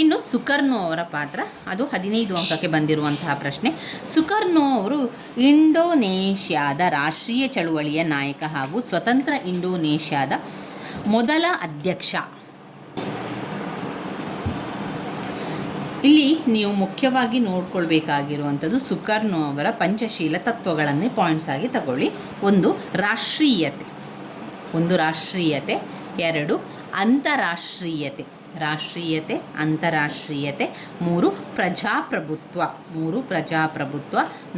ಇನ್ನು ಸುಕರ್ಣೋ ಅವರ ಪಾತ್ರ, ಅದು 15 ಅಂಕಕ್ಕೆ ಬಂದಿರುವಂತಹ ಪ್ರಶ್ನೆ. ಸುಕರ್ಣೋ ಅವರು ಇಂಡೋನೇಷ್ಯಾದ ರಾಷ್ಟ್ರೀಯ ಚಳುವಳಿಯ ನಾಯಕ ಹಾಗೂ ಸ್ವತಂತ್ರ ಇಂಡೋನೇಷ್ಯಾದ ಮೊದಲ ಅಧ್ಯಕ್ಷ. ಇಲ್ಲಿ ನೀವು ಮುಖ್ಯವಾಗಿ ನೋಡ್ಕೊಳ್ಬೇಕಾಗಿರುವಂಥದ್ದು ಸುಕರ್ಣೋ ಅವರ ಪಂಚಶೀಲ ತತ್ವಗಳನ್ನೇ ಪಾಯಿಂಟ್ಸ್ ಆಗಿ ತಗೊಳ್ಳಿ. 1 ರಾಷ್ಟ್ರೀಯತೆ, 2 ಅಂತಾರಾಷ್ಟ್ರೀಯತೆ, ರಾಷ್ಟ್ರೀಯತೆ, ಅಂತಾರಾಷ್ಟ್ರೀಯತೆ. 3 ಪ್ರಜಾಪ್ರಭುತ್ವ.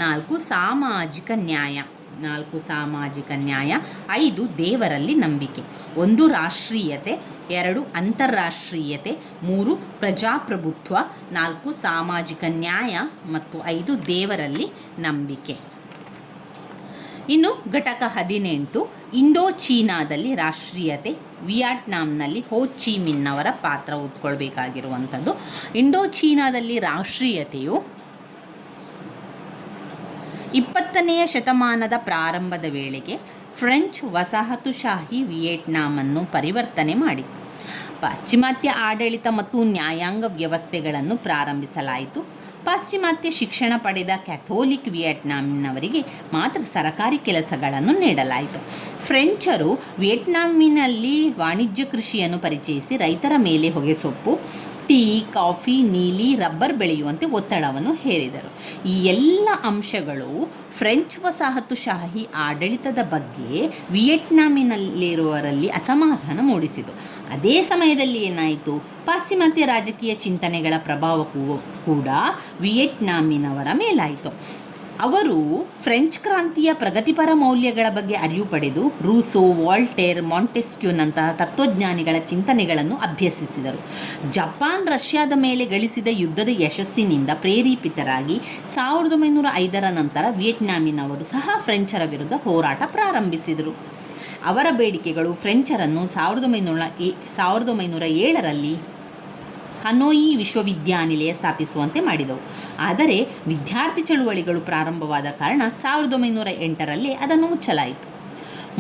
4 ಸಾಮಾಜಿಕ ನ್ಯಾಯ. 5 ದೇವರಲ್ಲಿ ನಂಬಿಕೆ. 1 ರಾಷ್ಟ್ರೀಯತೆ, 2 ಅಂತಾರಾಷ್ಟ್ರೀಯತೆ, 3 ಪ್ರಜಾಪ್ರಭುತ್ವ, 4 ಸಾಮಾಜಿಕ ನ್ಯಾಯ ಮತ್ತು 5 ದೇವರಲ್ಲಿ ನಂಬಿಕೆ. ಇನ್ನು ಘಟಕ 18 ಇಂಡೋ ಚೀನಾದಲ್ಲಿ ರಾಷ್ಟ್ರೀಯತೆ. ವಿಯೆಟ್ನಾಂನಲ್ಲಿ ಹೋ ಚಿ ಮಿನ್ ಅವರ ಪಾತ್ರ ಓದ್ಕೊಳ್ಬೇಕಾಗಿರುವಂಥದ್ದು. ಇಂಡೋ ಚೀನಾದಲ್ಲಿ ರಾಷ್ಟ್ರೀಯತೆಯು 20ನೇ ಶತಮಾನದ ಪ್ರಾರಂಭದ ವೇಳೆಗೆ ಫ್ರೆಂಚ್ ವಸಾಹತುಶಾಹಿ ವಿಯೆಟ್ನಾಮನ್ನು ಪರಿವರ್ತನೆ ಮಾಡಿತು. ಪಾಶ್ಚಿಮಾತ್ಯ ಆಡಳಿತ ಮತ್ತು ನ್ಯಾಯಾಂಗ ವ್ಯವಸ್ಥೆಗಳನ್ನು ಪ್ರಾರಂಭಿಸಲಾಯಿತು. ಪಾಶ್ಚಿಮಾತ್ಯ ಶಿಕ್ಷಣ ಪಡೆದ ಕ್ಯಾಥೋಲಿಕ್ ವಿಯೆಟ್ನಾಮಿನವರಿಗೆ ಮಾತ್ರ ಸರಕಾರಿ ಕೆಲಸಗಳನ್ನು ನೀಡಲಾಯಿತು. ಫ್ರೆಂಚರು ವಿಯೆಟ್ನಾಮಿನಲ್ಲಿ ವಾಣಿಜ್ಯ ಕೃಷಿಯನ್ನು ಪರಿಚಯಿಸಿ ರೈತರ ಮೇಲೆ ಹೊಗೆಸೊಪ್ಪು, ಟೀ, ಕಾಫಿ, ನೀಲಿ, ರಬ್ಬರ್ ಬೆಳೆಯುವಂತೆ ಒತ್ತಡವನ್ನು ಹೇರಿದರು. ಈ ಎಲ್ಲ ಅಂಶಗಳು ಫ್ರೆಂಚ್ ವಸಾಹತುಶಾಹಿ ಆಡಳಿತದ ಬಗ್ಗೆ ವಿಯೆಟ್ನಾಮಿನಲ್ಲಿರುವವರಲ್ಲಿ ಅಸಮಾಧಾನ ಮೂಡಿಸಿತು. ಅದೇ ಸಮಯದಲ್ಲಿ ಏನಾಯಿತು, ಪಾಶ್ಚಿಮಾತ್ಯ ರಾಜಕೀಯ ಚಿಂತನೆಗಳ ಪ್ರಭಾವಕ್ಕೂ ಕೂಡ ವಿಯೆಟ್ನಾಮಿನವರ ಮೇಲಾಯಿತು. ಅವರು ಫ್ರೆಂಚ್ ಕ್ರಾಂತಿಯ ಪ್ರಗತಿಪರ ಮೌಲ್ಯಗಳ ಬಗ್ಗೆ ಅರಿವು ಪಡೆದು ರೂಸೋ, ವಾಲ್ಟೇರ್, ಮಾಂಟೆಸ್ಕ್ಯೂನಂತಹ ತತ್ವಜ್ಞಾನಿಗಳ ಚಿಂತನೆಗಳನ್ನು ಅಭ್ಯಸಿಸಿದರು. ಜಪಾನ್ ರಷ್ಯಾದ ಮೇಲೆ ಗಳಿಸಿದ ಯುದ್ಧದ ಯಶಸ್ಸಿನಿಂದ ಪ್ರೇರೇಪಿತರಾಗಿ 1905ರ ನಂತರ ವಿಯೆಟ್ನಾಮಿನವರು ಸಹ ಫ್ರೆಂಚರ ವಿರುದ್ಧ ಹೋರಾಟ ಪ್ರಾರಂಭಿಸಿದರು. ಅವರ ಬೇಡಿಕೆಗಳು ಫ್ರೆಂಚರನ್ನು 1907ರಲ್ಲಿ ಹನೋಯಿ ವಿಶ್ವವಿದ್ಯಾನಿಲಯ ಸ್ಥಾಪಿಸುವಂತೆ ಮಾಡಿದವು. ಆದರೆ ವಿದ್ಯಾರ್ಥಿ ಚಳುವಳಿಗಳು ಪ್ರಾರಂಭವಾದ ಕಾರಣ 1908ರಲ್ಲಿ ಅದನ್ನು ಮುಚ್ಚಲಾಯಿತು.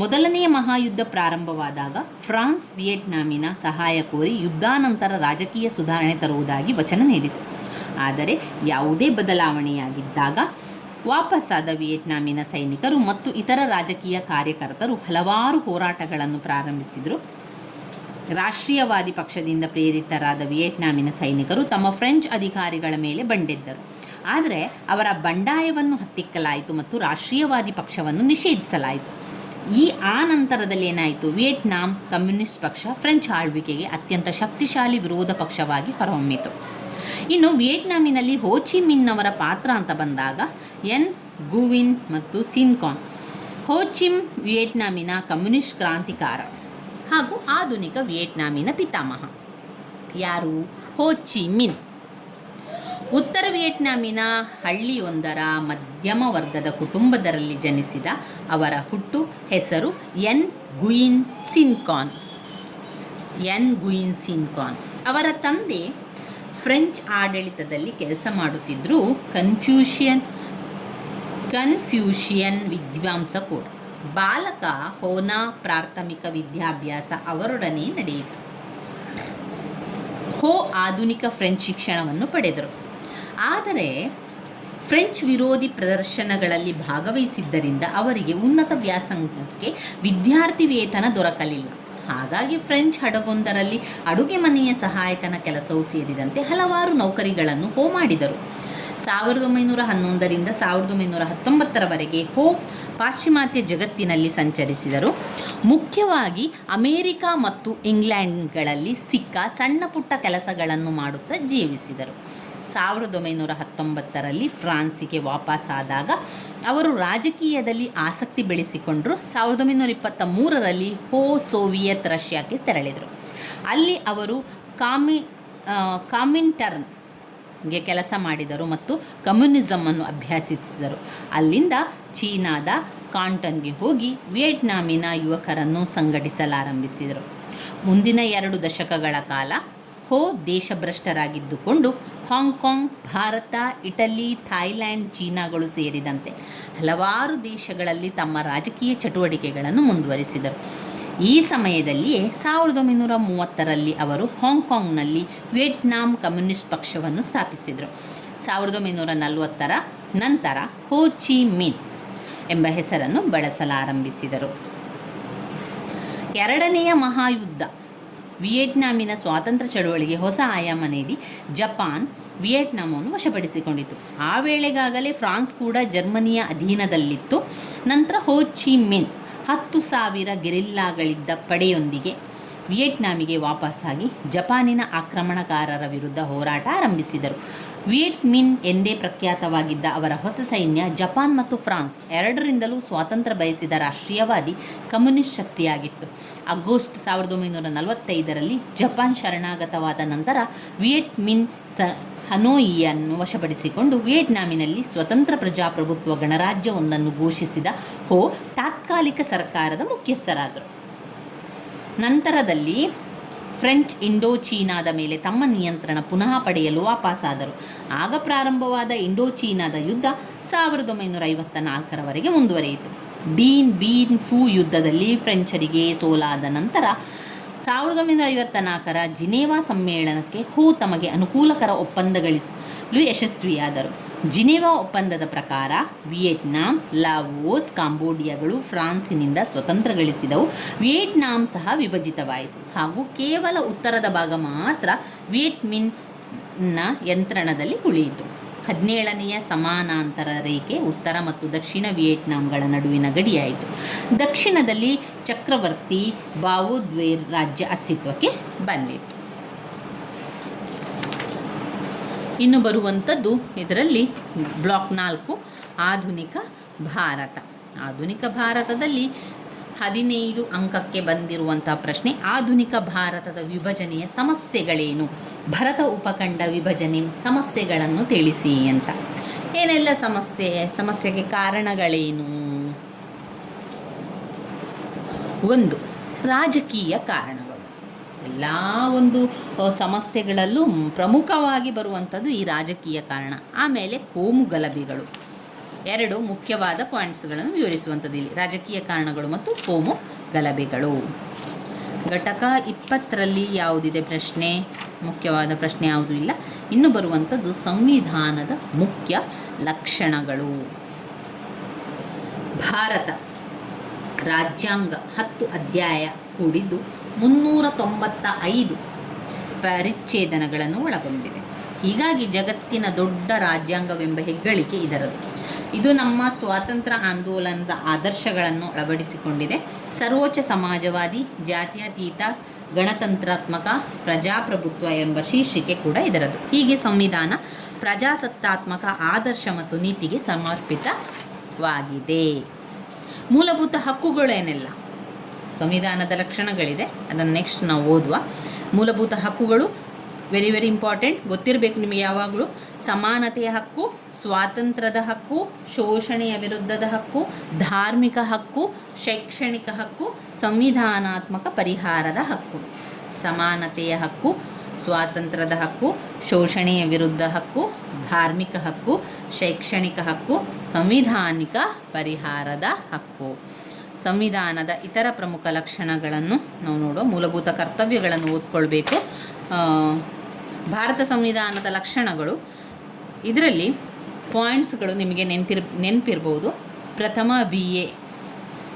ಮೊದಲನೆಯ ಮಹಾಯುದ್ಧ ಪ್ರಾರಂಭವಾದಾಗ ಫ್ರಾನ್ಸ್ ವಿಯೆಟ್ನಾಮಿನ ಸಹಾಯ ಕೋರಿ ಯುದ್ಧಾನಂತರ ರಾಜಕೀಯ ಸುಧಾರಣೆ ತರುವುದಾಗಿ ವಚನ ನೀಡಿತು. ಆದರೆ ಯಾವುದೇ ಬದಲಾವಣೆಯಾಗಿದ್ದಾಗ ವಾಪಸ್ಸಾದ ವಿಯೆಟ್ನಾಮಿನ ಸೈನಿಕರು ಮತ್ತು ಇತರ ರಾಜಕೀಯ ಕಾರ್ಯಕರ್ತರು ಹಲವಾರು ಹೋರಾಟಗಳನ್ನು ಪ್ರಾರಂಭಿಸಿದರು. ರಾಷ್ಟ್ರೀಯವಾದಿ ಪಕ್ಷದಿಂದ ಪ್ರೇರಿತರಾದ ವಿಯೆಟ್ನಾಮಿನ ಸೈನಿಕರು ತಮ್ಮ ಫ್ರೆಂಚ್ ಅಧಿಕಾರಿಗಳ ಮೇಲೆ ಬಂಡೆದ್ದರು. ಆದರೆ ಅವರ ಬಂಡಾಯವನ್ನು ಹತ್ತಿಕ್ಕಲಾಯಿತು ಮತ್ತು ರಾಷ್ಟ್ರೀಯವಾದಿ ಪಕ್ಷವನ್ನು ನಿಷೇಧಿಸಲಾಯಿತು. ಆ ನಂತರದಲ್ಲಿ ಏನಾಯಿತು, ವಿಯೆಟ್ನಾಂ ಕಮ್ಯುನಿಸ್ಟ್ ಪಕ್ಷ ಫ್ರೆಂಚ್ ಆಳ್ವಿಕೆಗೆ ಅತ್ಯಂತ ಶಕ್ತಿಶಾಲಿ ವಿರೋಧ ಪಕ್ಷವಾಗಿ ಹೊರಹೊಮ್ಮಿತು. ಇನ್ನು ವಿಯೆಟ್ನಾಮಿನಲ್ಲಿ ಹೋ ಚಿ ಮಿನ್ ಅವರ ಪಾತ್ರ ಅಂತ ಬಂದಾಗ ಎನ್ ಗುಯಿನ್ ಮತ್ತು ಸಿನ್ ಕಾನ್. ಹೋ ಚಿಮ್ ವಿಯೆಟ್ನಾಮಿನ ಕಮ್ಯುನಿಸ್ಟ್ ಕ್ರಾಂತಿಕಾರ ಹಾಗೂ ಆಧುನಿಕ ವಿಯೆಟ್ನಾಮಿನ ಪಿತಾಮಹ. ಯಾರು? ಹೋ ಚಿ ಮಿನ್. ಉತ್ತರ ವಿಯೆಟ್ನಾಮಿನ ಹಳ್ಳಿಯೊಂದರ ಮಧ್ಯಮ ವರ್ಗದ ಕುಟುಂಬದರಲ್ಲಿ ಜನಿಸಿದ ಅವರ ಹುಟ್ಟು ಹೆಸರು ಎನ್ ಗುಯಿನ್ ಸಿನ್ ಕಾನ್. ಅವರ ತಂದೆ ಫ್ರೆಂಚ್ ಆಡಳಿತದಲ್ಲಿ ಕೆಲಸ ಮಾಡುತ್ತಿದ್ದರೂ ಕನ್ಫ್ಯೂಷಿಯನ್ ವಿದ್ವಾಂಸ ಕೂಡ. ಬಾಲಕ ಹೋನಾ ಪ್ರಾಥಮಿಕ ವಿದ್ಯಾಭ್ಯಾಸ ಅವರೊಡನೆ ನಡೆಯಿತು. ಹೋ ಆಧುನಿಕ ಫ್ರೆಂಚ್ ಶಿಕ್ಷಣವನ್ನು ಪಡೆದರು. ಆದರೆ ಫ್ರೆಂಚ್ ವಿರೋಧಿ ಪ್ರದರ್ಶನಗಳಲ್ಲಿ ಭಾಗವಹಿಸಿದ್ದರಿಂದ ಅವರಿಗೆ ಉನ್ನತ ವ್ಯಾಸಂಗಕ್ಕೆ ವಿದ್ಯಾರ್ಥಿ ವೇತನ ದೊರಕಲಿಲ್ಲ. ಹಾಗಾಗಿ ಫ್ರೆಂಚ್ ಹಡಗೊಂದರಲ್ಲಿ ಅಡುಗೆ ಮನೆಯ ಸಹಾಯಕನ ಕೆಲಸವೂ ಸೇರಿದಂತೆ ಹಲವಾರು ನೌಕರಿಗಳನ್ನು ಹೋ ಮಾಡಿದರು. 1911ರಿಂದ 1919ರವರೆಗೆ ಹೋ ಪಾಶ್ಚಿಮಾತ್ಯ ಜಗತ್ತಿನಲ್ಲಿ ಸಂಚರಿಸಿದರು. ಮುಖ್ಯವಾಗಿ ಅಮೇರಿಕ ಮತ್ತು ಇಂಗ್ಲೆಂಡ್ಗಳಲ್ಲಿ ಸಿಕ್ಕ ಸಣ್ಣ ಪುಟ್ಟ ಕೆಲಸಗಳನ್ನು ಮಾಡುತ್ತಾ ಜೀವಿಸಿದರು. 1919ರಲ್ಲಿ ಫ್ರಾನ್ಸಿಗೆ ವಾಪಸ್ಸಾದಾಗ ಅವರು ರಾಜಕೀಯದಲ್ಲಿ ಆಸಕ್ತಿ ಬೆಳೆಸಿಕೊಂಡರು. 1923ರಲ್ಲಿ ಹೋ ಸೋವಿಯತ್ ರಷ್ಯಾಕ್ಕೆ ತೆರಳಿದರು. ಅಲ್ಲಿ ಅವರು ಕಾಮಿಂಟರ್ನ್ಗೆ ಕೆಲಸ ಮಾಡಿದರು ಮತ್ತು ಕಮ್ಯುನಿಸಮನ್ನು ಅಭ್ಯಸಿಸಿದರು. ಅಲ್ಲಿಂದ ಚೀನಾದ ಕಾಂಟನ್ಗೆ ಹೋಗಿ ವಿಯೆಟ್ನಾಮಿನ ಯುವಕರನ್ನು ಸಂಘಟಿಸಲಾರಂಭಿಸಿದರು. ಮುಂದಿನ 2 ದಶಕಗಳ ಕಾಲ ಹೋ ದೇಶಭ್ರಷ್ಟರಾಗಿದ್ದುಕೊಂಡು ಹಾಂಗ್ಕಾಂಗ್, ಭಾರತ, ಇಟಲಿ, ಥಾಯ್ಲ್ಯಾಂಡ್, ಚೀನಾಗಳು ಸೇರಿದಂತೆ ಹಲವಾರು ದೇಶಗಳಲ್ಲಿ ತಮ್ಮ ರಾಜಕೀಯ ಚಟುವಟಿಕೆಗಳನ್ನು ಮುಂದುವರಿಸಿದರು. ಈ ಸಮಯದಲ್ಲಿಯೇ 1930ರಲ್ಲಿ ಅವರು ಹಾಂಗ್ಕಾಂಗ್ನಲ್ಲಿ ವಿಯೆಟ್ನಾಂ ಕಮ್ಯುನಿಸ್ಟ್ ಪಕ್ಷವನ್ನು ಸ್ಥಾಪಿಸಿದರು. 1940ರ ನಂತರ ಹೋ ಚಿ ಮಿನ್ ಎಂಬ ಹೆಸರನ್ನು ಬಳಸಲಾರಂಭಿಸಿದರು. ಎರಡನೆಯ ಮಹಾಯುದ್ಧ ವಿಯೆಟ್ನಾಮಿನ ಸ್ವಾತಂತ್ರ್ಯ ಚಳುವಳಿಗೆ ಹೊಸ ಆಯಾಮ ನೀಡಿ ಜಪಾನ್ ವಿಯೆಟ್ನಾಮನ್ನು ವಶಪಡಿಸಿಕೊಂಡಿತು. ಆ ವೇಳೆಗಾಗಲೇ ಫ್ರಾನ್ಸ್ ಕೂಡ ಜರ್ಮನಿಯ ಅಧೀನದಲ್ಲಿತ್ತು. ನಂತರ ಹೋ ಚಿ ಮಿನ್ 10,000 ಗೆರಿಲ್ಲಾಗಳಿದ್ದ ಪಡೆಯೊಂದಿಗೆ ವಿಯೆಟ್ನಾಮಿಗೆ ವಾಪಸ್ಸಾಗಿ ಜಪಾನಿನ ಆಕ್ರಮಣಕಾರರ ವಿರುದ್ಧ ಹೋರಾಟ ಆರಂಭಿಸಿದರು. ವಿಯೆಟ್ ಮಿನ್ ಎಂದೇ ಪ್ರಖ್ಯಾತವಾಗಿದ್ದ ಅವರ ಹೊಸ ಸೈನ್ಯ ಜಪಾನ್ ಮತ್ತು ಫ್ರಾನ್ಸ್ ಎರಡರಿಂದಲೂ ಸ್ವಾತಂತ್ರ್ಯ ಬಯಸಿದ ರಾಷ್ಟ್ರೀಯವಾದಿ ಕಮ್ಯುನಿಸ್ಟ್ ಶಕ್ತಿಯಾಗಿತ್ತು. ಆಗಸ್ಟ್ 1945ರಲ್ಲಿ ಜಪಾನ್ ಶರಣಾಗತವಾದ ನಂತರ ವಿಯೆಟ್ ಮಿನ್ ಹನೋಯಿಯನ್ನು ವಶಪಡಿಸಿಕೊಂಡು ವಿಯೆಟ್ನಾಮಿನಲ್ಲಿ ಸ್ವತಂತ್ರ ಪ್ರಜಾಪ್ರಭುತ್ವ ಗಣರಾಜ್ಯವೊಂದನ್ನು ಘೋಷಿಸಿದ ಹೋ ತಾತ್ಕಾಲಿಕ ಸರ್ಕಾರದ ಮುಖ್ಯಸ್ಥರಾದರು. ನಂತರದಲ್ಲಿ ಫ್ರೆಂಚ್ ಇಂಡೋಚೀನಾದ ಮೇಲೆ ತಮ್ಮ ನಿಯಂತ್ರಣ ಪುನಃ ಪಡೆಯಲು ವಾಪಸ್ಸಾದರು. ಆಗ ಪ್ರಾರಂಭವಾದ ಇಂಡೋಚೀನಾದ ಯುದ್ಧ 1954ರವರೆಗೆ ಮುಂದುವರಿಯಿತು. ಡೀನ್ ಬೀನ್ ಫೂ ಯುದ್ಧದಲ್ಲಿ ಫ್ರೆಂಚರಿಗೆ ಸೋಲಾದ ನಂತರ 1954ರ ಜಿನೇವಾ ಸಮ್ಮೇಳನಕ್ಕೆ ಹೋ ತಮಗೆ ಅನುಕೂಲಕರ ಒಪ್ಪಂದಗಳಿಸಲು ಯಶಸ್ವಿಯಾದರು. ಜಿನೇವಾ ಒಪ್ಪಂದದ ಪ್ರಕಾರ ವಿಯೆಟ್ನಾಂ, ಲಾವೋಸ್, ಕಾಂಬೋಡಿಯಾಗಳು ಫ್ರಾನ್ಸಿನಿಂದ ಸ್ವತಂತ್ರ ಗಳಿಸಿದವು. ವಿಯೆಟ್ನಾಂ ಸಹ ವಿಭಜಿತವಾಯಿತು ಹಾಗೂ ಕೇವಲ ಉತ್ತರದ ಭಾಗ ಮಾತ್ರ ವಿಯೆಟ್ ಮಿನ್ನ ಯಂತ್ರಣದಲ್ಲಿ ಉಳಿಯಿತು. 17ನೆಯ ಸಮಾನಾಂತರ ರೇಖೆ ಉತ್ತರ ಮತ್ತು ದಕ್ಷಿಣ ವಿಯೆಟ್ನಾಂಗಳ ನಡುವಿನ ಗಡಿಯಾಯಿತು. ದಕ್ಷಿಣದಲ್ಲಿ ಚಕ್ರವರ್ತಿ ಬಾವೋದ್ವೇರ್ ರಾಜ್ಯ ಅಸ್ತಿತ್ವಕ್ಕೆ ಬಂದಿತು. ಇನ್ನು ಬರುವಂಥದ್ದು ಇದರಲ್ಲಿ ಬ್ಲಾಕ್ 4 ಆಧುನಿಕ ಭಾರತ. ಆಧುನಿಕ ಭಾರತದಲ್ಲಿ 15 ಅಂಕಕ್ಕೆ ಬಂದಿರುವಂಥ ಪ್ರಶ್ನೆ, ಆಧುನಿಕ ಭಾರತದ ವಿಭಜನೆಯ ಸಮಸ್ಯೆಗಳೇನು? ಭರತ ಉಪಖಂಡ ವಿಭಜನೆ ಸಮಸ್ಯೆಗಳನ್ನು ತಿಳಿಸಿ ಅಂತ. ಏನೆಲ್ಲ ಸಮಸ್ಯೆಗೆ ಕಾರಣಗಳೇನು? 1. ರಾಜಕೀಯ ಕಾರಣಗಳು. ಎಲ್ಲ ಒಂದು ಸಮಸ್ಯೆಗಳಲ್ಲೂ ಪ್ರಮುಖವಾಗಿ ಬರುವಂಥದ್ದು ಈ ರಾಜಕೀಯ ಕಾರಣ. ಆಮೇಲೆ ಕೋಮು ಗಲಭೆಗಳು. 2 ಮುಖ್ಯವಾದ ಪಾಯಿಂಟ್ಸ್ಗಳನ್ನು ವಿವರಿಸುವಂಥದ್ದು ಇಲ್ಲಿ, ರಾಜಕೀಯ ಕಾರಣಗಳು ಮತ್ತು ಕೋಮು ಗಲಭೆಗಳು. ಘಟಕ 20ರಲ್ಲಿ ಯಾವುದಿದೆ ಪ್ರಶ್ನೆ? ಮುಖ್ಯವಾದ ಪ್ರಶ್ನೆ ಯಾವುದೂ ಇಲ್ಲ. ಇನ್ನು ಬರುವಂಥದ್ದು ಸಂವಿಧಾನದ ಮುಖ್ಯ ಲಕ್ಷಣಗಳು. ಭಾರತ ರಾಜ್ಯಾಂಗ 10 ಅಧ್ಯಾಯ ಕೂಡಿದ್ದು 395 ಪರಿಚ್ಛೇದನಗಳನ್ನು ಒಳಗೊಂಡಿದೆ. ಹೀಗಾಗಿ ಜಗತ್ತಿನ ದೊಡ್ಡ ರಾಜ್ಯಾಂಗವೆಂಬ ಹೆಗ್ಗಳಿಕೆ ಇದರದು. ಇದು ನಮ್ಮ ಸ್ವಾತಂತ್ರ್ಯ ಆಂದೋಲನದ ಆದರ್ಶಗಳನ್ನು ಅಳವಡಿಸಿಕೊಂಡಿದೆ. ಸರ್ವೋಚ್ಚ ಸಮಾಜವಾದಿ, ಜಾತ್ಯತೀತ, ಗಣತಂತ್ರಾತ್ಮಕ, ಪ್ರಜಾಪ್ರಭುತ್ವ ಎಂಬ ಶೀರ್ಷಿಕೆ ಕೂಡ ಇದರದು. ಹೀಗೆ ಸಂವಿಧಾನ ಪ್ರಜಾಸತ್ತಾತ್ಮಕ ಆದರ್ಶ ಮತ್ತು ನೀತಿಗೆ ಸಮರ್ಪಿತವಾಗಿದೆ. ಮೂಲಭೂತ ಹಕ್ಕುಗಳೇನೆಲ್ಲ? ಸಂವಿಧಾನದ ಲಕ್ಷಣಗಳಿದೆ, ಅದನ್ನು ನೆಕ್ಸ್ಟ್ ನಾವು ಓದುವ. ಮೂಲಭೂತ ಹಕ್ಕುಗಳು ವೆರಿ ವೆರಿ ಇಂಪಾರ್ಟೆಂಟ್, ಗೊತ್ತಿರಬೇಕು ನಿಮಗೆ ಯಾವಾಗಲೂ. ಸಮಾನತೆಯ ಹಕ್ಕು, ಸ್ವಾತಂತ್ರ್ಯದ ಹಕ್ಕು, ಶೋಷಣೆಯ ವಿರುದ್ಧದ ಹಕ್ಕು, ಧಾರ್ಮಿಕ ಹಕ್ಕು, ಶೈಕ್ಷಣಿಕ ಹಕ್ಕು, ಸಂವಿಧಾನಾತ್ಮಕ ಪರಿಹಾರದ ಹಕ್ಕು. ಸಮಾನತೆಯ ಹಕ್ಕು, ಸ್ವಾತಂತ್ರ್ಯದ ಹಕ್ಕು, ಶೋಷಣೆಯ ವಿರುದ್ಧ ಹಕ್ಕು, ಧಾರ್ಮಿಕ ಹಕ್ಕು, ಶೈಕ್ಷಣಿಕ ಹಕ್ಕು, ಸಂವಿಧಾನಿಕ ಪರಿಹಾರದ ಹಕ್ಕು. ಸಂವಿಧಾನದ ಇತರ ಪ್ರಮುಖ ಲಕ್ಷಣಗಳನ್ನು ನಾವು ನೋಡುವ. ಮೂಲಭೂತ ಕರ್ತವ್ಯಗಳನ್ನು ಓದ್ಕೊಳ್ಬೇಕು. ಭಾರತ ಸಂವಿಧಾನದ ಲಕ್ಷಣಗಳು, ಇದರಲ್ಲಿ ಪಾಯಿಂಟ್ಸ್ಗಳು ನಿಮಗೆ ನೆನಪಿರ್ಬೋದು. ಪ್ರಥಮ BA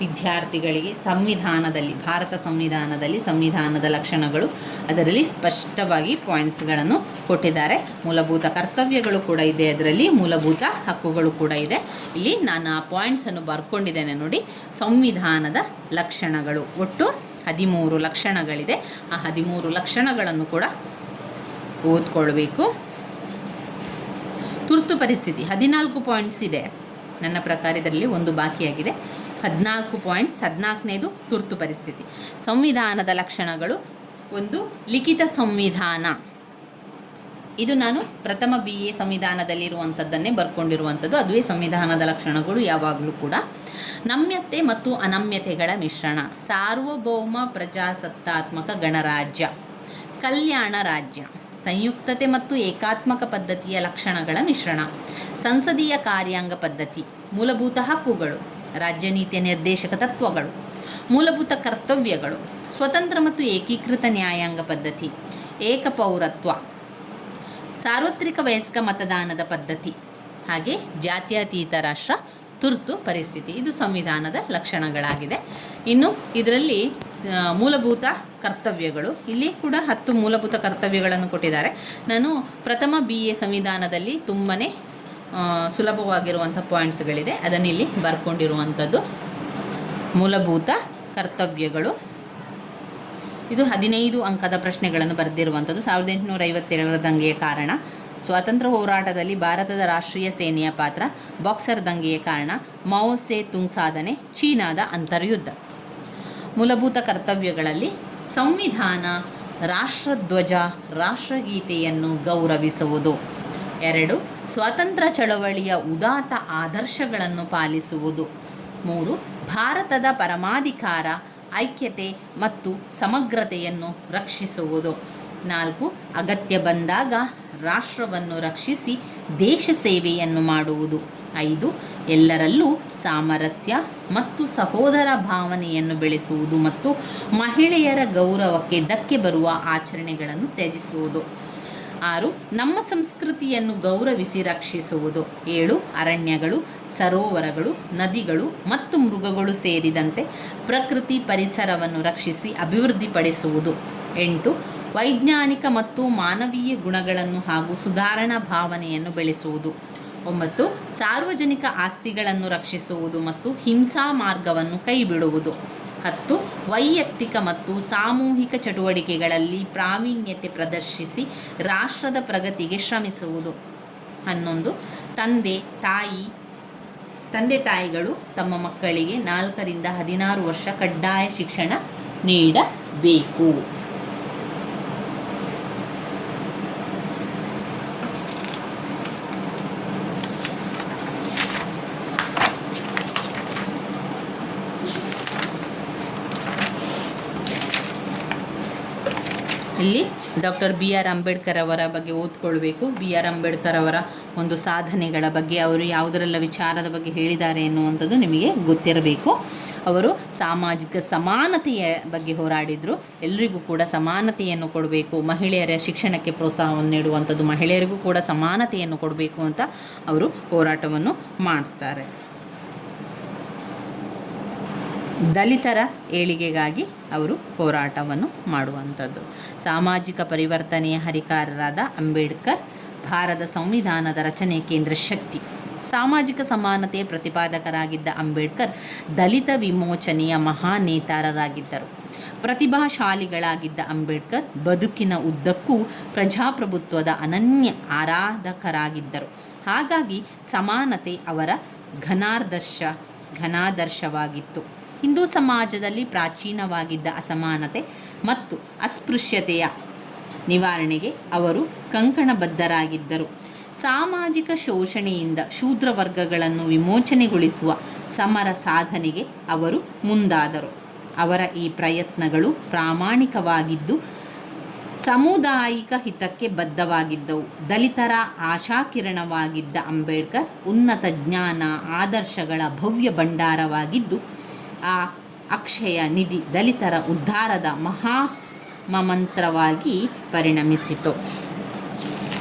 ವಿದ್ಯಾರ್ಥಿಗಳಿಗೆ ಸಂವಿಧಾನದಲ್ಲಿ, ಭಾರತ ಸಂವಿಧಾನದಲ್ಲಿ ಸಂವಿಧಾನದ ಲಕ್ಷಣಗಳು, ಅದರಲ್ಲಿ ಸ್ಪಷ್ಟವಾಗಿ ಪಾಯಿಂಟ್ಸ್ಗಳನ್ನು ಕೊಟ್ಟಿದ್ದಾರೆ. ಮೂಲಭೂತ ಕರ್ತವ್ಯಗಳು ಕೂಡ ಇದೆ, ಅದರಲ್ಲಿ ಮೂಲಭೂತ ಹಕ್ಕುಗಳು ಕೂಡ ಇದೆ. ಇಲ್ಲಿ ನಾನು ಆ ಪಾಯಿಂಟ್ಸನ್ನು ಬರ್ಕೊಂಡಿದ್ದೇನೆ ನೋಡಿ. ಸಂವಿಧಾನದ ಲಕ್ಷಣಗಳು ಒಟ್ಟು 13 ಲಕ್ಷಣಗಳಿದೆ. ಆ 13 ಲಕ್ಷಣಗಳನ್ನು ಕೂಡ ಓದ್ಕೊಳ್ಬೇಕು. ತುರ್ತು ಪರಿಸ್ಥಿತಿ 14 ಪಾಯಿಂಟ್ಸ್ ಇದೆ. ನನ್ನ ಪ್ರಕಾರ ಇದರಲ್ಲಿ ಒಂದು ಬಾಕಿಯಾಗಿದೆ. 14 ಪಾಯಿಂಟ್ಸ್. 14ನೇದು ತುರ್ತು ಪರಿಸ್ಥಿತಿ. ಸಂವಿಧಾನದ ಲಕ್ಷಣಗಳು, ಒಂದು ಲಿಖಿತ ಸಂವಿಧಾನ. ಇದು ನಾನು ಪ್ರಥಮ BA ಸಂವಿಧಾನದಲ್ಲಿರುವಂಥದ್ದನ್ನೇ ಬರ್ಕೊಂಡಿರುವಂಥದ್ದು. ಅದುವೇ ಸಂವಿಧಾನದ ಲಕ್ಷಣಗಳು ಯಾವಾಗಲೂ ಕೂಡ. ನಮ್ಯತೆ ಮತ್ತು ಅನಮ್ಯತೆಗಳ ಮಿಶ್ರಣ, ಸಾರ್ವಭೌಮ ಪ್ರಜಾಸತ್ತಾತ್ಮಕ ಗಣರಾಜ್ಯ, ಕಲ್ಯಾಣ ರಾಜ್ಯ, ಸಂಯುಕ್ತತೆ ಮತ್ತು ಏಕಾತ್ಮಕ ಪದ್ಧತಿಯ ಲಕ್ಷಣಗಳ ಮಿಶ್ರಣ, ಸಂಸದೀಯ ಕಾರ್ಯಾಂಗ ಪದ್ಧತಿ, ಮೂಲಭೂತ ಹಕ್ಕುಗಳು, ರಾಜ್ಯ ನೀತಿಯ ನಿರ್ದೇಶಕ ತತ್ವಗಳು, ಮೂಲಭೂತ ಕರ್ತವ್ಯಗಳು, ಸ್ವತಂತ್ರ ಮತ್ತು ಏಕೀಕೃತ ನ್ಯಾಯಾಂಗ ಪದ್ಧತಿ, ಏಕಪೌರತ್ವ, ಸಾರ್ವತ್ರಿಕ ವಯಸ್ಕ ಮತದಾನದ ಪದ್ಧತಿ, ಹಾಗೆ ಜಾತ್ಯತೀತ ರಾಷ್ಟ್ರ, ತುರ್ತು ಪರಿಸ್ಥಿತಿ. ಇದು ಸಂವಿಧಾನದ ಲಕ್ಷಣಗಳಾಗಿದೆ. ಇನ್ನು ಇದರಲ್ಲಿ ಮೂಲಭೂತ ಕರ್ತವ್ಯಗಳು, ಇಲ್ಲಿ ಕೂಡ 10 ಮೂಲಭೂತ ಕರ್ತವ್ಯಗಳನ್ನು ಕೊಟ್ಟಿದ್ದಾರೆ. ನಾನು ಪ್ರಥಮ BA ಸಂವಿಧಾನದಲ್ಲಿ ತುಂಬಾ ಸುಲಭವಾಗಿರುವಂಥ ಪಾಯಿಂಟ್ಸ್ಗಳಿದೆ, ಅದನ್ನು ಇಲ್ಲಿ ಬರ್ಕೊಂಡಿರುವಂಥದ್ದು. ಮೂಲಭೂತ ಕರ್ತವ್ಯಗಳು, ಇದು 15 ಅಂಕದ ಪ್ರಶ್ನೆಗಳನ್ನು ಬರೆದಿರುವಂಥದ್ದು. 1857ರ ದಂಗೆಯ ಕಾರಣ, ಸ್ವಾತಂತ್ರ್ಯ ಹೋರಾಟದಲ್ಲಿ ಭಾರತದ ರಾಷ್ಟ್ರೀಯ ಸೇನೆಯ ಪಾತ್ರ, ಬಾಕ್ಸರ್ ದಂಗೆಯ ಕಾರಣ, ಮಾವೋ ಸೆ ತುಂಗ್ ಸಾಧನೆ, ಚೀನಾದ ಅಂತರ್ಯುದ್ಧ. ಮೂಲಭೂತ ಕರ್ತವ್ಯಗಳಲ್ಲಿ ಸಂವಿಧಾನ, ರಾಷ್ಟ್ರಧ್ವಜ, ರಾಷ್ಟ್ರಗೀತೆಯನ್ನು ಗೌರವಿಸುವುದು. 2. ಸ್ವಾತಂತ್ರ್ಯ ಚಳವಳಿಯ ಉದಾತ್ತ ಆದರ್ಶಗಳನ್ನು ಪಾಲಿಸುವುದು. 3. ಭಾರತದ ಪರಮಾಧಿಕಾರ, ಐಕ್ಯತೆ ಮತ್ತು ಸಮಗ್ರತೆಯನ್ನು ರಕ್ಷಿಸುವುದು. 4. ಅಗತ್ಯ ಬಂದಾಗ ರಾಷ್ಟ್ರವನ್ನು ರಕ್ಷಿಸಿ ದೇಶ ಸೇವೆಯನ್ನು ಮಾಡುವುದು. 5. ಎಲ್ಲರಲ್ಲೂ ಸಾಮರಸ್ಯ ಮತ್ತು ಸಹೋದರ ಭಾವನೆಯನ್ನು ಬೆಳೆಸುವುದು ಮತ್ತು ಮಹಿಳೆಯರ ಗೌರವಕ್ಕೆ ಧಕ್ಕೆ ಬರುವ ಆಚರಣೆಗಳನ್ನು ತ್ಯಜಿಸುವುದು. 6. ನಮ್ಮ ಸಂಸ್ಕೃತಿಯನ್ನು ಗೌರವಿಸಿ ರಕ್ಷಿಸುವುದು. 7. ಅರಣ್ಯಗಳು, ಸರೋವರಗಳು, ನದಿಗಳು ಮತ್ತು ಮೃಗಗಳು ಸೇರಿದಂತೆ ಪ್ರಕೃತಿ ಪರಿಸರವನ್ನು ರಕ್ಷಿಸಿ ಅಭಿವೃದ್ಧಿಪಡಿಸುವುದು. 8. ವೈಜ್ಞಾನಿಕ ಮತ್ತು ಮಾನವೀಯ ಗುಣಗಳನ್ನು ಹಾಗೂ ಸುಧಾರಣಾ ಭಾವನೆಯನ್ನು ಬೆಳೆಸುವುದು. 9. ಸಾರ್ವಜನಿಕ ಆಸ್ತಿಗಳನ್ನು ರಕ್ಷಿಸುವುದು ಮತ್ತು ಹಿಂಸಾ ಮಾರ್ಗವನ್ನು ಕೈಬಿಡುವುದು. 10. ವೈಯಕ್ತಿಕ ಮತ್ತು ಸಾಮೂಹಿಕ ಚಟುವಟಿಕೆಗಳಲ್ಲಿ ಪ್ರಾವೀಣ್ಯತೆ ಪ್ರದರ್ಶಿಸಿ ರಾಷ್ಟ್ರದ ಪ್ರಗತಿಗೆ ಶ್ರಮಿಸುವುದು. 11. ತಂದೆ ತಾಯಿಗಳು ತಮ್ಮ ಮಕ್ಕಳಿಗೆ 4 ರಿಂದ 16 ವರ್ಷ ಕಡ್ಡಾಯ ಶಿಕ್ಷಣ ನೀಡಬೇಕು. ಇಲ್ಲಿ ಡಾಕ್ಟರ್ ಬಿ ಆರ್ ಅಂಬೇಡ್ಕರ್ ಅವರ ಬಗ್ಗೆ ಓದ್ಕೊಳ್ಬೇಕು. ಬಿ ಆರ್ ಅಂಬೇಡ್ಕರ್ ಅವರ ಒಂದು ಸಾಧನೆಗಳ ಬಗ್ಗೆ, ಅವರು ಯಾವುದರೆಲ್ಲ ವಿಚಾರದ ಬಗ್ಗೆ ಹೇಳಿದ್ದಾರೆ ಎನ್ನುವಂಥದ್ದು ನಿಮಗೆ ಗೊತ್ತಿರಬೇಕು. ಅವರು ಸಾಮಾಜಿಕ ಸಮಾನತೆಯ ಬಗ್ಗೆ ಹೋರಾಡಿದರು. ಎಲ್ಲರಿಗೂ ಕೂಡ ಸಮಾನತೆಯನ್ನು ಕೊಡಬೇಕು, ಮಹಿಳೆಯರ ಶಿಕ್ಷಣಕ್ಕೆ ಪ್ರೋತ್ಸಾಹವನ್ನು ನೀಡುವಂಥದ್ದು, ಮಹಿಳೆಯರಿಗೂ ಕೂಡ ಸಮಾನತೆಯನ್ನು ಕೊಡಬೇಕು ಅಂತ ಅವರು ಹೋರಾಟವನ್ನು ಮಾಡ್ತಾರೆ. ದಲಿತರ ಏಳಿಗೆಗಾಗಿ ಅವರು ಹೋರಾಟವನ್ನು ಮಾಡುವಂಥದ್ದು. ಸಾಮಾಜಿಕ ಪರಿವರ್ತನೆಯ ಹರಿಕಾರರಾದ ಅಂಬೇಡ್ಕರ್ ಭಾರತ ಸಂವಿಧಾನದ ರಚನೆ ಕೇಂದ್ರ ಶಕ್ತಿ. ಸಾಮಾಜಿಕ ಸಮಾನತೆಯ ಪ್ರತಿಪಾದಕರಾಗಿದ್ದ ಅಂಬೇಡ್ಕರ್ ದಲಿತ ವಿಮೋಚನೆಯ ಮಹಾನೇತಾರರಾಗಿದ್ದರು. ಪ್ರತಿಭಾಶಾಲಿಗಳಾಗಿದ್ದ ಅಂಬೇಡ್ಕರ್ ಬದುಕಿನ ಉದ್ದಕ್ಕೂ ಪ್ರಜಾಪ್ರಭುತ್ವದ ಅನನ್ಯ ಆರಾಧಕರಾಗಿದ್ದರು. ಹಾಗಾಗಿ ಸಮಾನತೆ ಅವರ ಘನಾದರ್ಶವಾಗಿತ್ತು. ಹಿಂದೂ ಸಮಾಜದಲ್ಲಿ ಪ್ರಾಚೀನವಾಗಿದ್ದ ಅಸಮಾನತೆ ಮತ್ತು ಅಸ್ಪೃಶ್ಯತೆಯ ನಿವಾರಣೆಗೆ ಅವರು ಕಂಕಣಬದ್ಧರಾಗಿದ್ದರು. ಸಾಮಾಜಿಕ ಶೋಷಣೆಯಿಂದ ಶೂದ್ರ ವರ್ಗಗಳನ್ನು ವಿಮೋಚನೆಗೊಳಿಸುವ ಸಮರ ಸಾಧನೆಗೆ ಅವರು ಮುಂದಾದರು. ಅವರ ಈ ಪ್ರಯತ್ನಗಳು ಪ್ರಾಮಾಣಿಕವಾಗಿದ್ದು ಸಾಮುದಾಯಿಕ ಹಿತಕ್ಕೆ ಬದ್ಧವಾಗಿದ್ದವು. ದಲಿತರ ಆಶಾಕಿರಣವಾಗಿದ್ದ ಅಂಬೇಡ್ಕರ್ ಉನ್ನತ ಜ್ಞಾನ ಆದರ್ಶಗಳ ಭವ್ಯ ಭಂಡಾರವಾಗಿದ್ದು, ಆ ಅಕ್ಷಯ ನಿಧಿ ದಲಿತರ ಉದ್ಧಾರದ ಮಹಾಮಂತ್ರವಾಗಿ ಪರಿಣಮಿಸಿತು.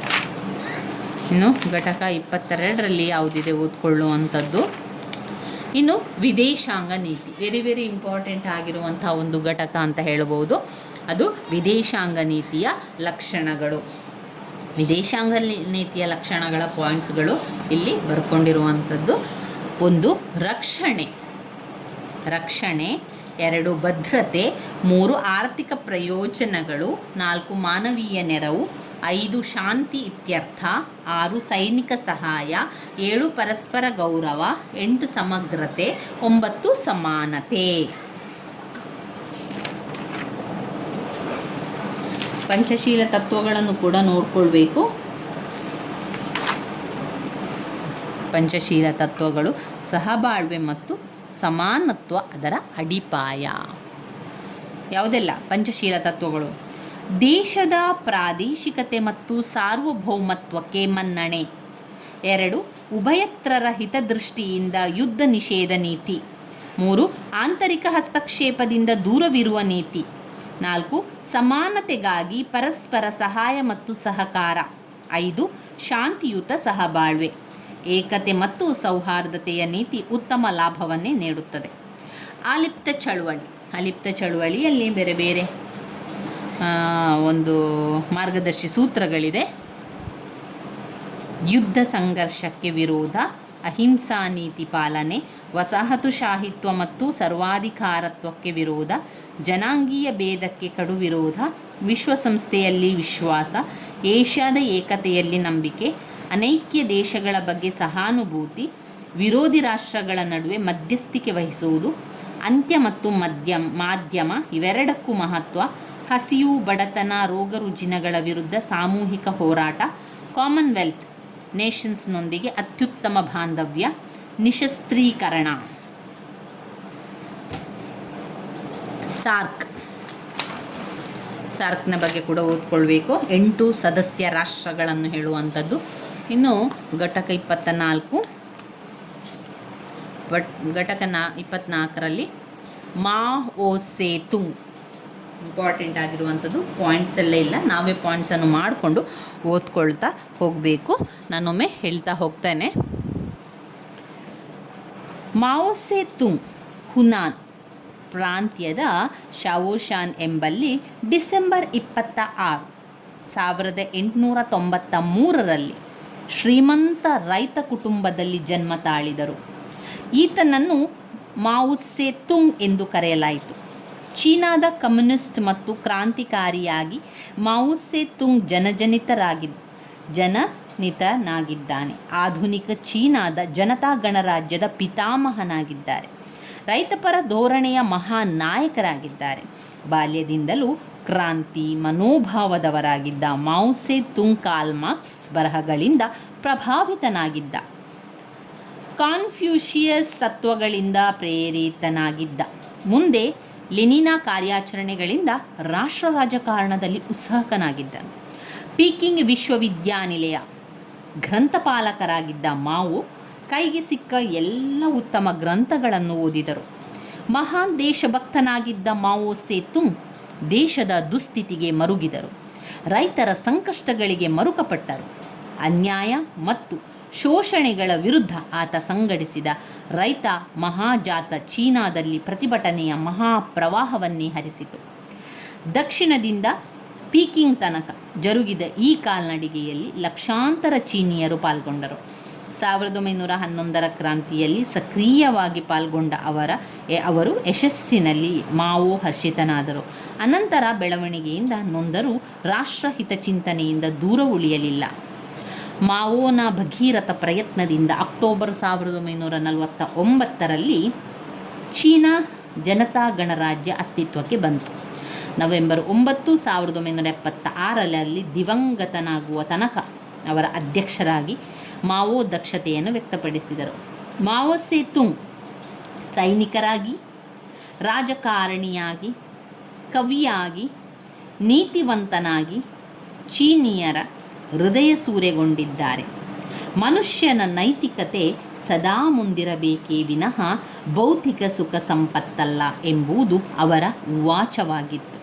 ಇನ್ನು ಘಟಕ 22ರಲ್ಲಿ ಯಾವುದಿದೆ ಓದ್ಕೊಳ್ಳುವಂಥದ್ದು. ಇನ್ನು ವಿದೇಶಾಂಗ ನೀತಿ, ವೆರಿ ಇಂಪಾರ್ಟೆಂಟ್ ಆಗಿರುವಂಥ ಒಂದು ಘಟಕ ಅಂತ ಹೇಳ್ಬೋದು. ಅದು ವಿದೇಶಾಂಗ ನೀತಿಯ ಲಕ್ಷಣಗಳು. ವಿದೇಶಾಂಗ ನೀತಿಯ ಲಕ್ಷಣಗಳ ಪಾಯಿಂಟ್ಸ್ಗಳು ಇಲ್ಲಿ ಬರ್ಕೊಂಡಿರುವಂಥದ್ದು. 1. ರಕ್ಷಣೆ 2. ಭದ್ರತೆ 3. ಆರ್ಥಿಕ ಪ್ರಯೋಜನಗಳು 4. ಮಾನವೀಯ ನೆರವು 5. ಶಾಂತಿ ಇತ್ಯರ್ಥ 6. ಸೈನಿಕ ಸಹಾಯ 7. ಪರಸ್ಪರ ಗೌರವ 8. ಸಮಗ್ರತೆ 9. ಸಮಾನತೆ. ಪಂಚಶೀಲ ತತ್ವಗಳನ್ನು ಕೂಡ ನೋಡ್ಕೊಳ್ಬೇಕು. ಪಂಚಶೀಲ ತತ್ವಗಳು ಸಹಬಾಳ್ವೆ ಮತ್ತು ಸಮಾನತ್ವ ಅದರ ಅಡಿಪಾಯ. ಯಾವುದೆಲ್ಲ ಪಂಚಶೀಲ ತತ್ವಗಳು? ದೇಶದ ಪ್ರಾದೇಶಿಕತೆ ಮತ್ತು ಸಾರ್ವಭೌಮತ್ವಕ್ಕೆ ಮನ್ನಣೆ. 2. ಉಭಯತ್ರರ ಹಿತದೃಷ್ಟಿಯಿಂದ ಯುದ್ಧ ನಿಷೇಧ ನೀತಿ. 3. ಆಂತರಿಕ ಹಸ್ತಕ್ಷೇಪದಿಂದ ದೂರವಿರುವ ನೀತಿ. 4. ಸಮಾನತೆಗಾಗಿ ಪರಸ್ಪರ ಸಹಾಯ ಮತ್ತು ಸಹಕಾರ. 5. ಶಾಂತಿಯುತ ಸಹಬಾಳ್ವೆ. ಏಕತೆ ಮತ್ತು ಸೌಹಾರ್ದತೆಯ ನೀತಿ ಉತ್ತಮ ಲಾಭವನ್ನೇ ನೀಡುತ್ತದೆ. ಅಲಿಪ್ತ ಚಳುವಳಿಯಲ್ಲಿ ಬೇರೆ ಬೇರೆ ಒಂದು ಮಾರ್ಗದರ್ಶಿ ಸೂತ್ರಗಳಿದೆ. ಯುದ್ಧ ಸಂಘರ್ಷಕ್ಕೆ ವಿರೋಧ, ಅಹಿಂಸಾ ನೀತಿ ಪಾಲನೆ, ವಸಾಹತುಶಾಹಿತ್ವ ಮತ್ತು ಸರ್ವಾಧಿಕಾರತ್ವಕ್ಕೆ ವಿರೋಧ, ಜನಾಂಗೀಯ ಭೇದಕ್ಕೆ ಕಡು ವಿರೋಧ, ವಿಶ್ವಸಂಸ್ಥೆಯಲ್ಲಿ ವಿಶ್ವಾಸ, ಏಷ್ಯಾದ ಏಕತೆಯಲ್ಲಿ ನಂಬಿಕೆ, ಅನೈಕ್ಯ ದೇಶಗಳ ಬಗ್ಗೆ ಸಹಾನುಭೂತಿ, ವಿರೋಧಿ ರಾಷ್ಟ್ರಗಳ ನಡುವೆ ಮಧ್ಯಸ್ಥಿಕೆ ವಹಿಸುವುದು, ಅಂತ್ಯ ಮತ್ತು ಮಾಧ್ಯಮ ಇವೆರಡಕ್ಕೂ ಮಹತ್ವ, ಹಸಿವು, ಬಡತನ, ರೋಗ ರುಜಿನಗಳ ವಿರುದ್ಧ ಸಾಮೂಹಿಕ ಹೋರಾಟ, ಕಾಮನ್ವೆಲ್ತ್ ನೇಷನ್ಸ್ನೊಂದಿಗೆ ಅತ್ಯುತ್ತಮ ಬಾಂಧವ್ಯ, ನಿಶಸ್ತ್ರೀಕರಣ. ಸಾರ್ಕ್ನ ಬಗ್ಗೆ ಕೂಡ ಓದ್ಕೊಳ್ಬೇಕು. 8 ಸದಸ್ಯ ರಾಷ್ಟ್ರಗಳನ್ನು ಹೇಳುವಂಥದ್ದು. ಇನ್ನು ಘಟಕ 24 ಘಟಕ 24ರಲ್ಲಿ ಮಾವೋ ಸೇತುಂಗ್ ಇಂಪಾರ್ಟೆಂಟ್ ಆಗಿರುವಂಥದ್ದು. ಪಾಯಿಂಟ್ಸ್ ಎಲ್ಲ ಇಲ್ಲ, ನಾವೇ ಪಾಯಿಂಟ್ಸನ್ನು ಮಾಡಿಕೊಂಡು ಓದ್ಕೊಳ್ತಾ ಹೋಗಬೇಕು. ನಾನೊಮ್ಮೆ ಹೇಳ್ತಾ ಹೋಗ್ತೇನೆ. ಮಾವೋ ಸೇತುಂಗ್ ಹುನಾನ್ ಪ್ರಾಂತ್ಯದ ಶಾವೋಶಾನ್ ಎಂಬಲ್ಲಿ ಡಿಸೆಂಬರ್ 26, 1893ರಲ್ಲಿ ಶ್ರೀಮಂತ ರೈತ ಕುಟುಂಬದಲ್ಲಿ ಜನ್ಮ ತಾಳಿದರು. ಈತನನ್ನು ಮಾವೋ ಸೇತುಂಗ್ ಎಂದು ಕರೆಯಲಾಯಿತು. ಚೀನಾದ ಕಮ್ಯುನಿಸ್ಟ್ ಮತ್ತು ಕ್ರಾಂತಿಕಾರಿಯಾಗಿ ಮಾವೋ ಸೇತುಂಗ್ ಜನನಿತನಾಗಿದ್ದಾನೆ. ಆಧುನಿಕ ಚೀನಾದ ಜನತಾ ಗಣರಾಜ್ಯದ ಪಿತಾಮಹನಾಗಿದ್ದಾರೆ. ರೈತಪರ ಧೋರಣೆಯ ಮಹಾನ್ ನಾಯಕರಾಗಿದ್ದಾರೆ. ಬಾಲ್ಯದಿಂದಲೂ ಕ್ರಾಂತಿ ಮನೋಭಾವದವರಾಗಿದ್ದ ಮಾವೋ ಸೇತುಂಗ್ ಕಾರ್ಲ್ ಮಾರ್ಕ್ಸ್ ಬರಹಗಳಿಂದ ಪ್ರಭಾವಿತನಾಗಿದ್ದ. ಕಾನ್ಫ್ಯೂಷಿಯಸ್ ತತ್ವಗಳಿಂದ ಪ್ರೇರಿತನಾಗಿದ್ದ. ಮುಂದೆ ಲೆನಿನ ಕಾರ್ಯಾಚರಣೆಗಳಿಂದ ರಾಷ್ಟ್ರ ರಾಜಕಾರಣದಲ್ಲಿ ಉತ್ಸುಕನಾಗಿದ್ದನು. ಪೀಕಿಂಗ್ ವಿಶ್ವವಿದ್ಯಾನಿಲಯ ಗ್ರಂಥಪಾಲಕರಾಗಿದ್ದ ಮಾವೋ ಕೈಗೆ ಸಿಕ್ಕ ಎಲ್ಲ ಉತ್ತಮ ಗ್ರಂಥಗಳನ್ನು ಓದಿದರು. ಮಹಾನ್ ದೇಶಭಕ್ತನಾಗಿದ್ದ ಮಾವೋ ಸೇತುಂಗ್ ದೇಶದ ದುಸ್ಥಿತಿಗೆ ಮರುಗಿದರು. ರೈತರ ಸಂಕಷ್ಟಗಳಿಗೆ ಮರುಕಪಟ್ಟರು. ಅನ್ಯಾಯ ಮತ್ತು ಶೋಷಣೆಗಳ ವಿರುದ್ಧ ಆತ ಸಂಘಟಿಸಿದ ರೈತ ಮಹಾಜಾತ ಚೀನಾದಲ್ಲಿ ಪ್ರತಿಭಟನೆಯ ಮಹಾಪ್ರವಾಹವನ್ನೇ ಹರಿಸಿತು. ದಕ್ಷಿಣದಿಂದ ಪೀಕಿಂಗ್ ತನಕ ಜರುಗಿದ ಈ ಕಾಲ್ನಡಿಗೆಯಲ್ಲಿ ಲಕ್ಷಾಂತರ ಚೀನಿಯರು ಪಾಲ್ಗೊಂಡರು. 1911ರ ಕ್ರಾಂತಿಯಲ್ಲಿ ಸಕ್ರಿಯವಾಗಿ ಪಾಲ್ಗೊಂಡ ಅವರು ಯಶಸ್ಸಿನಲ್ಲಿ ಮಾವೋ ಹರ್ಷಿತನಾದರು. ಅನಂತರ ಬೆಳವಣಿಗೆಯಿಂದ ನೊಂದರೂ ರಾಷ್ಟ್ರಹಿತ ಚಿಂತನೆಯಿಂದ ದೂರ ಉಳಿಯಲಿಲ್ಲ. ಮಾವೋನ ಭಗೀರಥ ಪ್ರಯತ್ನದಿಂದ ಅಕ್ಟೋಬರ್ 1949ರಲ್ಲಿ ಚೀನಾ ಜನತಾ ಗಣರಾಜ್ಯ ಅಸ್ತಿತ್ವಕ್ಕೆ ಬಂತು. ನವೆಂಬರ್ 9, 1976ರಲ್ಲಿ ದಿವಂಗತನಾಗುವ ತನಕ ಅವರ ಅಧ್ಯಕ್ಷರಾಗಿ ಮಾವೋ ದಕ್ಷತೆಯನ್ನು ವ್ಯಕ್ತಪಡಿಸಿದರು. ಮಾವೋ ಸೇತುಂಗ್ ಸೈನಿಕರಾಗಿ, ರಾಜಕಾರಣಿಯಾಗಿ, ಕವಿಯಾಗಿ, ನೀತಿವಂತನಾಗಿ ಚೀನಿಯರ ಹೃದಯ ಸೂರೆಗೊಂಡಿದ್ದಾರೆ. ಮನುಷ್ಯನ ನೈತಿಕತೆ ಸದಾ ಮುಂದಿರಬೇಕೇ ವಿನಃ ಭೌತಿಕ ಸುಖ ಸಂಪತ್ತಲ್ಲ ಎಂಬುದು ಅವರ ವಾಚವಾಗಿತ್ತು.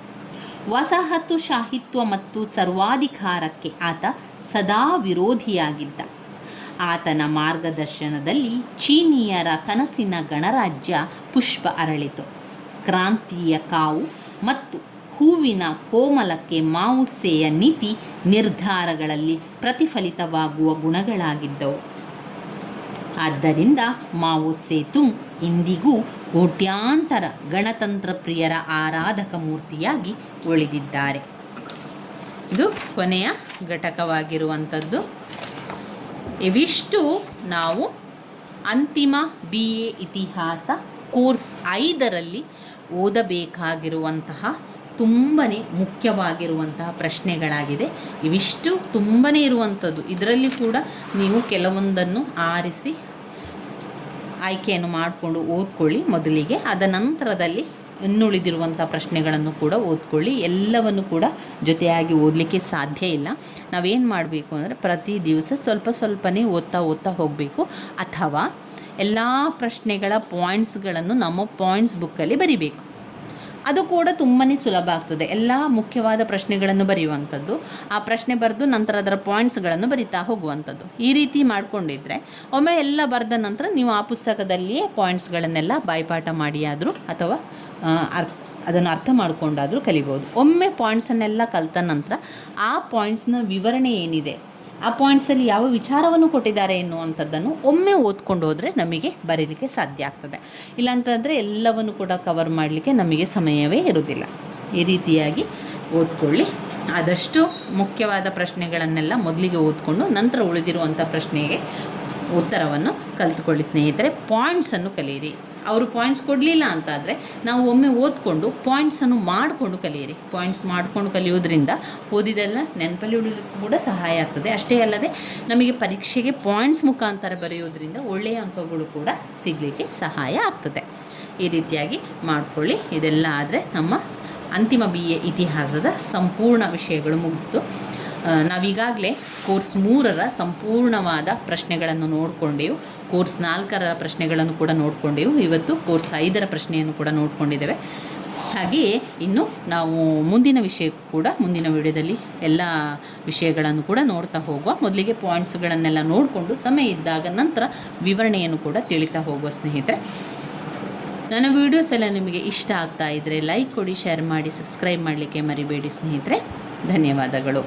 ವಸಾಹತುಶಾಹಿತ್ವ ಮತ್ತು ಸರ್ವಾಧಿಕಾರಕ್ಕೆ ಆತ ಸದಾ ವಿರೋಧಿಯಾಗಿದ್ದ. ಆತನ ಮಾರ್ಗದರ್ಶನದಲ್ಲಿ ಚೀನಿಯರ ಕನಸಿನ ಗಣರಾಜ್ಯ ಪುಷ್ಪ ಅರಳಿತು. ಕ್ರಾಂತಿಯ ಕಾವು ಮತ್ತು ಹೂವಿನ ಕೋಮಲಕ್ಕೆ ಮಾವೋ ಸೆಯ ನೀತಿ ನಿರ್ಧಾರಗಳಲ್ಲಿ ಪ್ರತಿಫಲಿತವಾಗುವ ಗುಣಗಳಾಗಿದ್ದವು. ಆದ್ದರಿಂದ ಮಾವೋ ಸೇತುಂಗ್ ಇಂದಿಗೂ ಕೋಟ್ಯಾಂತರ ಗಣತಂತ್ರ ಪ್ರಿಯರ ಆರಾಧಕ ಮೂರ್ತಿಯಾಗಿ ಉಳಿದಿದ್ದಾರೆ. ಇದು ಕೊನೆಯ ಘಟಕವಾಗಿರುವಂಥದ್ದು. ಇವಿಷ್ಟು ನಾವು ಅಂತಿಮ BA ಇತಿಹಾಸ ಕೋರ್ಸ್ 5ರಲ್ಲಿ ಓದಬೇಕಾಗಿರುವಂತಹ ತುಂಬಾ ಮುಖ್ಯವಾಗಿರುವಂತಹ ಪ್ರಶ್ನೆಗಳಾಗಿದೆ. ಇವಿಷ್ಟು ತುಂಬಾ ಇರುವಂಥದ್ದು. ಇದರಲ್ಲಿ ಕೂಡ ನೀವು ಕೆಲವೊಂದನ್ನು ಆರಿಸಿ ಆಯ್ಕೆಯನ್ನು ಮಾಡಿಕೊಂಡು ಓದ್ಕೊಳ್ಳಿ ಮೊದಲಿಗೆ. ಅದ ನಂತರದಲ್ಲಿ ಇನ್ನುಳಿದಿರುವಂಥ ಪ್ರಶ್ನೆಗಳನ್ನು ಕೂಡ ಓದ್ಕೊಳ್ಳಿ. ಎಲ್ಲವನ್ನು ಕೂಡ ಜೊತೆಯಾಗಿ ಓದಲಿಕ್ಕೆ ಸಾಧ್ಯ ಇಲ್ಲ. ನಾವೇನು ಮಾಡಬೇಕು ಅಂದರೆ ಪ್ರತಿ ದಿವಸ ಸ್ವಲ್ಪನೇ ಓದ್ತಾ ಹೋಗಬೇಕು. ಅಥವಾ ಎಲ್ಲ ಪ್ರಶ್ನೆಗಳ ಪಾಯಿಂಟ್ಸ್ಗಳನ್ನು ನಮ್ಮ ಪಾಯಿಂಟ್ಸ್ ಬುಕ್ಕಲ್ಲಿ ಬರಿಬೇಕು. ಅದು ಕೂಡ ತುಂಬಾ ಸುಲಭ ಆಗ್ತದೆ. ಎಲ್ಲ ಮುಖ್ಯವಾದ ಪ್ರಶ್ನೆಗಳನ್ನು ಬರೆಯುವಂಥದ್ದು, ಆ ಪ್ರಶ್ನೆ ಬರೆದು ನಂತರ ಅದರ ಪಾಯಿಂಟ್ಸ್ಗಳನ್ನು ಬರಿತಾ ಹೋಗುವಂಥದ್ದು. ಈ ರೀತಿ ಮಾಡಿಕೊಂಡಿದ್ರೆ ಒಮ್ಮೆ ಎಲ್ಲ ಬರೆದ ನಂತರ ನೀವು ಆ ಪುಸ್ತಕದಲ್ಲಿಯೇ ಪಾಯಿಂಟ್ಸ್ಗಳನ್ನೆಲ್ಲ ಬಾಯ್ಪಾಠ ಮಾಡಿಯಾದರೂ ಅಥವಾ ಅದನ್ನು ಅರ್ಥ ಮಾಡಿಕೊಂಡಾದರೂ ಕಲಿಬೋದು. ಒಮ್ಮೆ ಪಾಯಿಂಟ್ಸನ್ನೆಲ್ಲ ಕಲಿತ ನಂತರ ಆ ಪಾಯಿಂಟ್ಸ್ನ ವಿವರಣೆ ಏನಿದೆ ಆ ಪಾಯಿಂಟ್ಸಲ್ಲಿ ಯಾವ ವಿಚಾರವನ್ನು ಕೊಟ್ಟಿದ್ದಾರೆ ಎನ್ನುವಂಥದ್ದನ್ನು ಒಮ್ಮೆ ಓದ್ಕೊಂಡು ಹೋದರೆ ನಮಗೆ ಬರೀಲಿಕ್ಕೆ ಸಾಧ್ಯ ಆಗ್ತದೆ. ಇಲ್ಲಾಂತಂದರೆ ಎಲ್ಲವನ್ನು ಕೂಡ ಕವರ್ ಮಾಡಲಿಕ್ಕೆ ನಮಗೆ ಸಮಯವೇ ಇರುವುದಿಲ್ಲ. ಈ ರೀತಿಯಾಗಿ ಓದ್ಕೊಳ್ಳಿ. ಆದಷ್ಟು ಮುಖ್ಯವಾದ ಪ್ರಶ್ನೆಗಳನ್ನೆಲ್ಲ ಮೊದಲಿಗೆ ಓದ್ಕೊಂಡು ನಂತರ ಉಳಿದಿರುವಂಥ ಪ್ರಶ್ನೆಗೆ ಉತ್ತರವನ್ನು ಕಲಿತುಕೊಳ್ಳಿ ಸ್ನೇಹಿತರೆ. ಪಾಯಿಂಟ್ಸನ್ನು ಕಲಿಯಿರಿ. ಅವರು ಪಾಯಿಂಟ್ಸ್ ಕೊಡಲಿಲ್ಲ ಅಂತಾದರೆ ನಾವು ಒಮ್ಮೆ ಓದ್ಕೊಂಡು ಪಾಯಿಂಟ್ಸನ್ನು ಮಾಡಿಕೊಂಡು ಕಲಿಯಿರಿ. ಪಾಯಿಂಟ್ಸ್ ಮಾಡಿಕೊಂಡು ಕಲಿಯೋದ್ರಿಂದ ಓದಿದೆಲ್ಲ ನೆನಪಲ್ಲಿ ಉಳಿಲಿಕ್ಕೆ ಕೂಡ ಸಹಾಯ ಆಗ್ತದೆ. ಅಷ್ಟೇ ಅಲ್ಲದೆ ನಮಗೆ ಪರೀಕ್ಷೆಗೆ ಪಾಯಿಂಟ್ಸ್ ಮುಖಾಂತರ ಬರೆಯೋದ್ರಿಂದ ಒಳ್ಳೆಯ ಅಂಕಗಳು ಕೂಡ ಸಿಗಲಿಕ್ಕೆ ಸಹಾಯ ಆಗ್ತದೆ. ಈ ರೀತಿಯಾಗಿ ಮಾಡಿಕೊಳ್ಳಿ. ಇದೆಲ್ಲ ಆದರೆ ನಮ್ಮ ಅಂತಿಮ BA ಇತಿಹಾಸದ ಸಂಪೂರ್ಣ ವಿಷಯಗಳು ಮುಗಿತು. ನಾವೀಗಾಗಲೇ ಕೋರ್ಸ್ 3ರ ಸಂಪೂರ್ಣವಾದ ಪ್ರಶ್ನೆಗಳನ್ನು ನೋಡಿಕೊಂಡೆವು. ಕೋರ್ಸ್ 4ರ ಪ್ರಶ್ನೆಗಳನ್ನು ಕೂಡ ನೋಡಿಕೊಂಡೆವು. ಇವತ್ತು ಕೋರ್ಸ್ 5ರ ಪ್ರಶ್ನೆಯನ್ನು ಕೂಡ ನೋಡಿಕೊಂಡಿದ್ದೇವೆ. ಹಾಗೆಯೇ ಇನ್ನು ನಾವು ಮುಂದಿನ ವಿಷಯಕ್ಕೂ ಕೂಡ ಮುಂದಿನ ವಿಡಿಯೋದಲ್ಲಿ ಎಲ್ಲ ವಿಷಯಗಳನ್ನು ಕೂಡ ನೋಡ್ತಾ ಹೋಗುವ. ಮೊದಲಿಗೆ ಪಾಯಿಂಟ್ಸ್ಗಳನ್ನೆಲ್ಲ ನೋಡಿಕೊಂಡು ಸಮಯ ಇದ್ದಾಗ ನಂತರ ವಿವರಣೆಯನ್ನು ಕೂಡ ತಿಳಿತಾ ಹೋಗುವ ಸ್ನೇಹಿತರೆ. ನನ್ನ ವೀಡಿಯೋಸ್ ಎಲ್ಲ ನಿಮಗೆ ಇಷ್ಟ ಆಗ್ತಾ ಇದ್ದರೆ ಲೈಕ್ ಕೊಡಿ, ಶೇರ್ ಮಾಡಿ, ಸಬ್ಸ್ಕ್ರೈಬ್ ಮಾಡಲಿಕ್ಕೆ ಮರಿಬೇಡಿ ಸ್ನೇಹಿತರೆ. ಧನ್ಯವಾದಗಳು.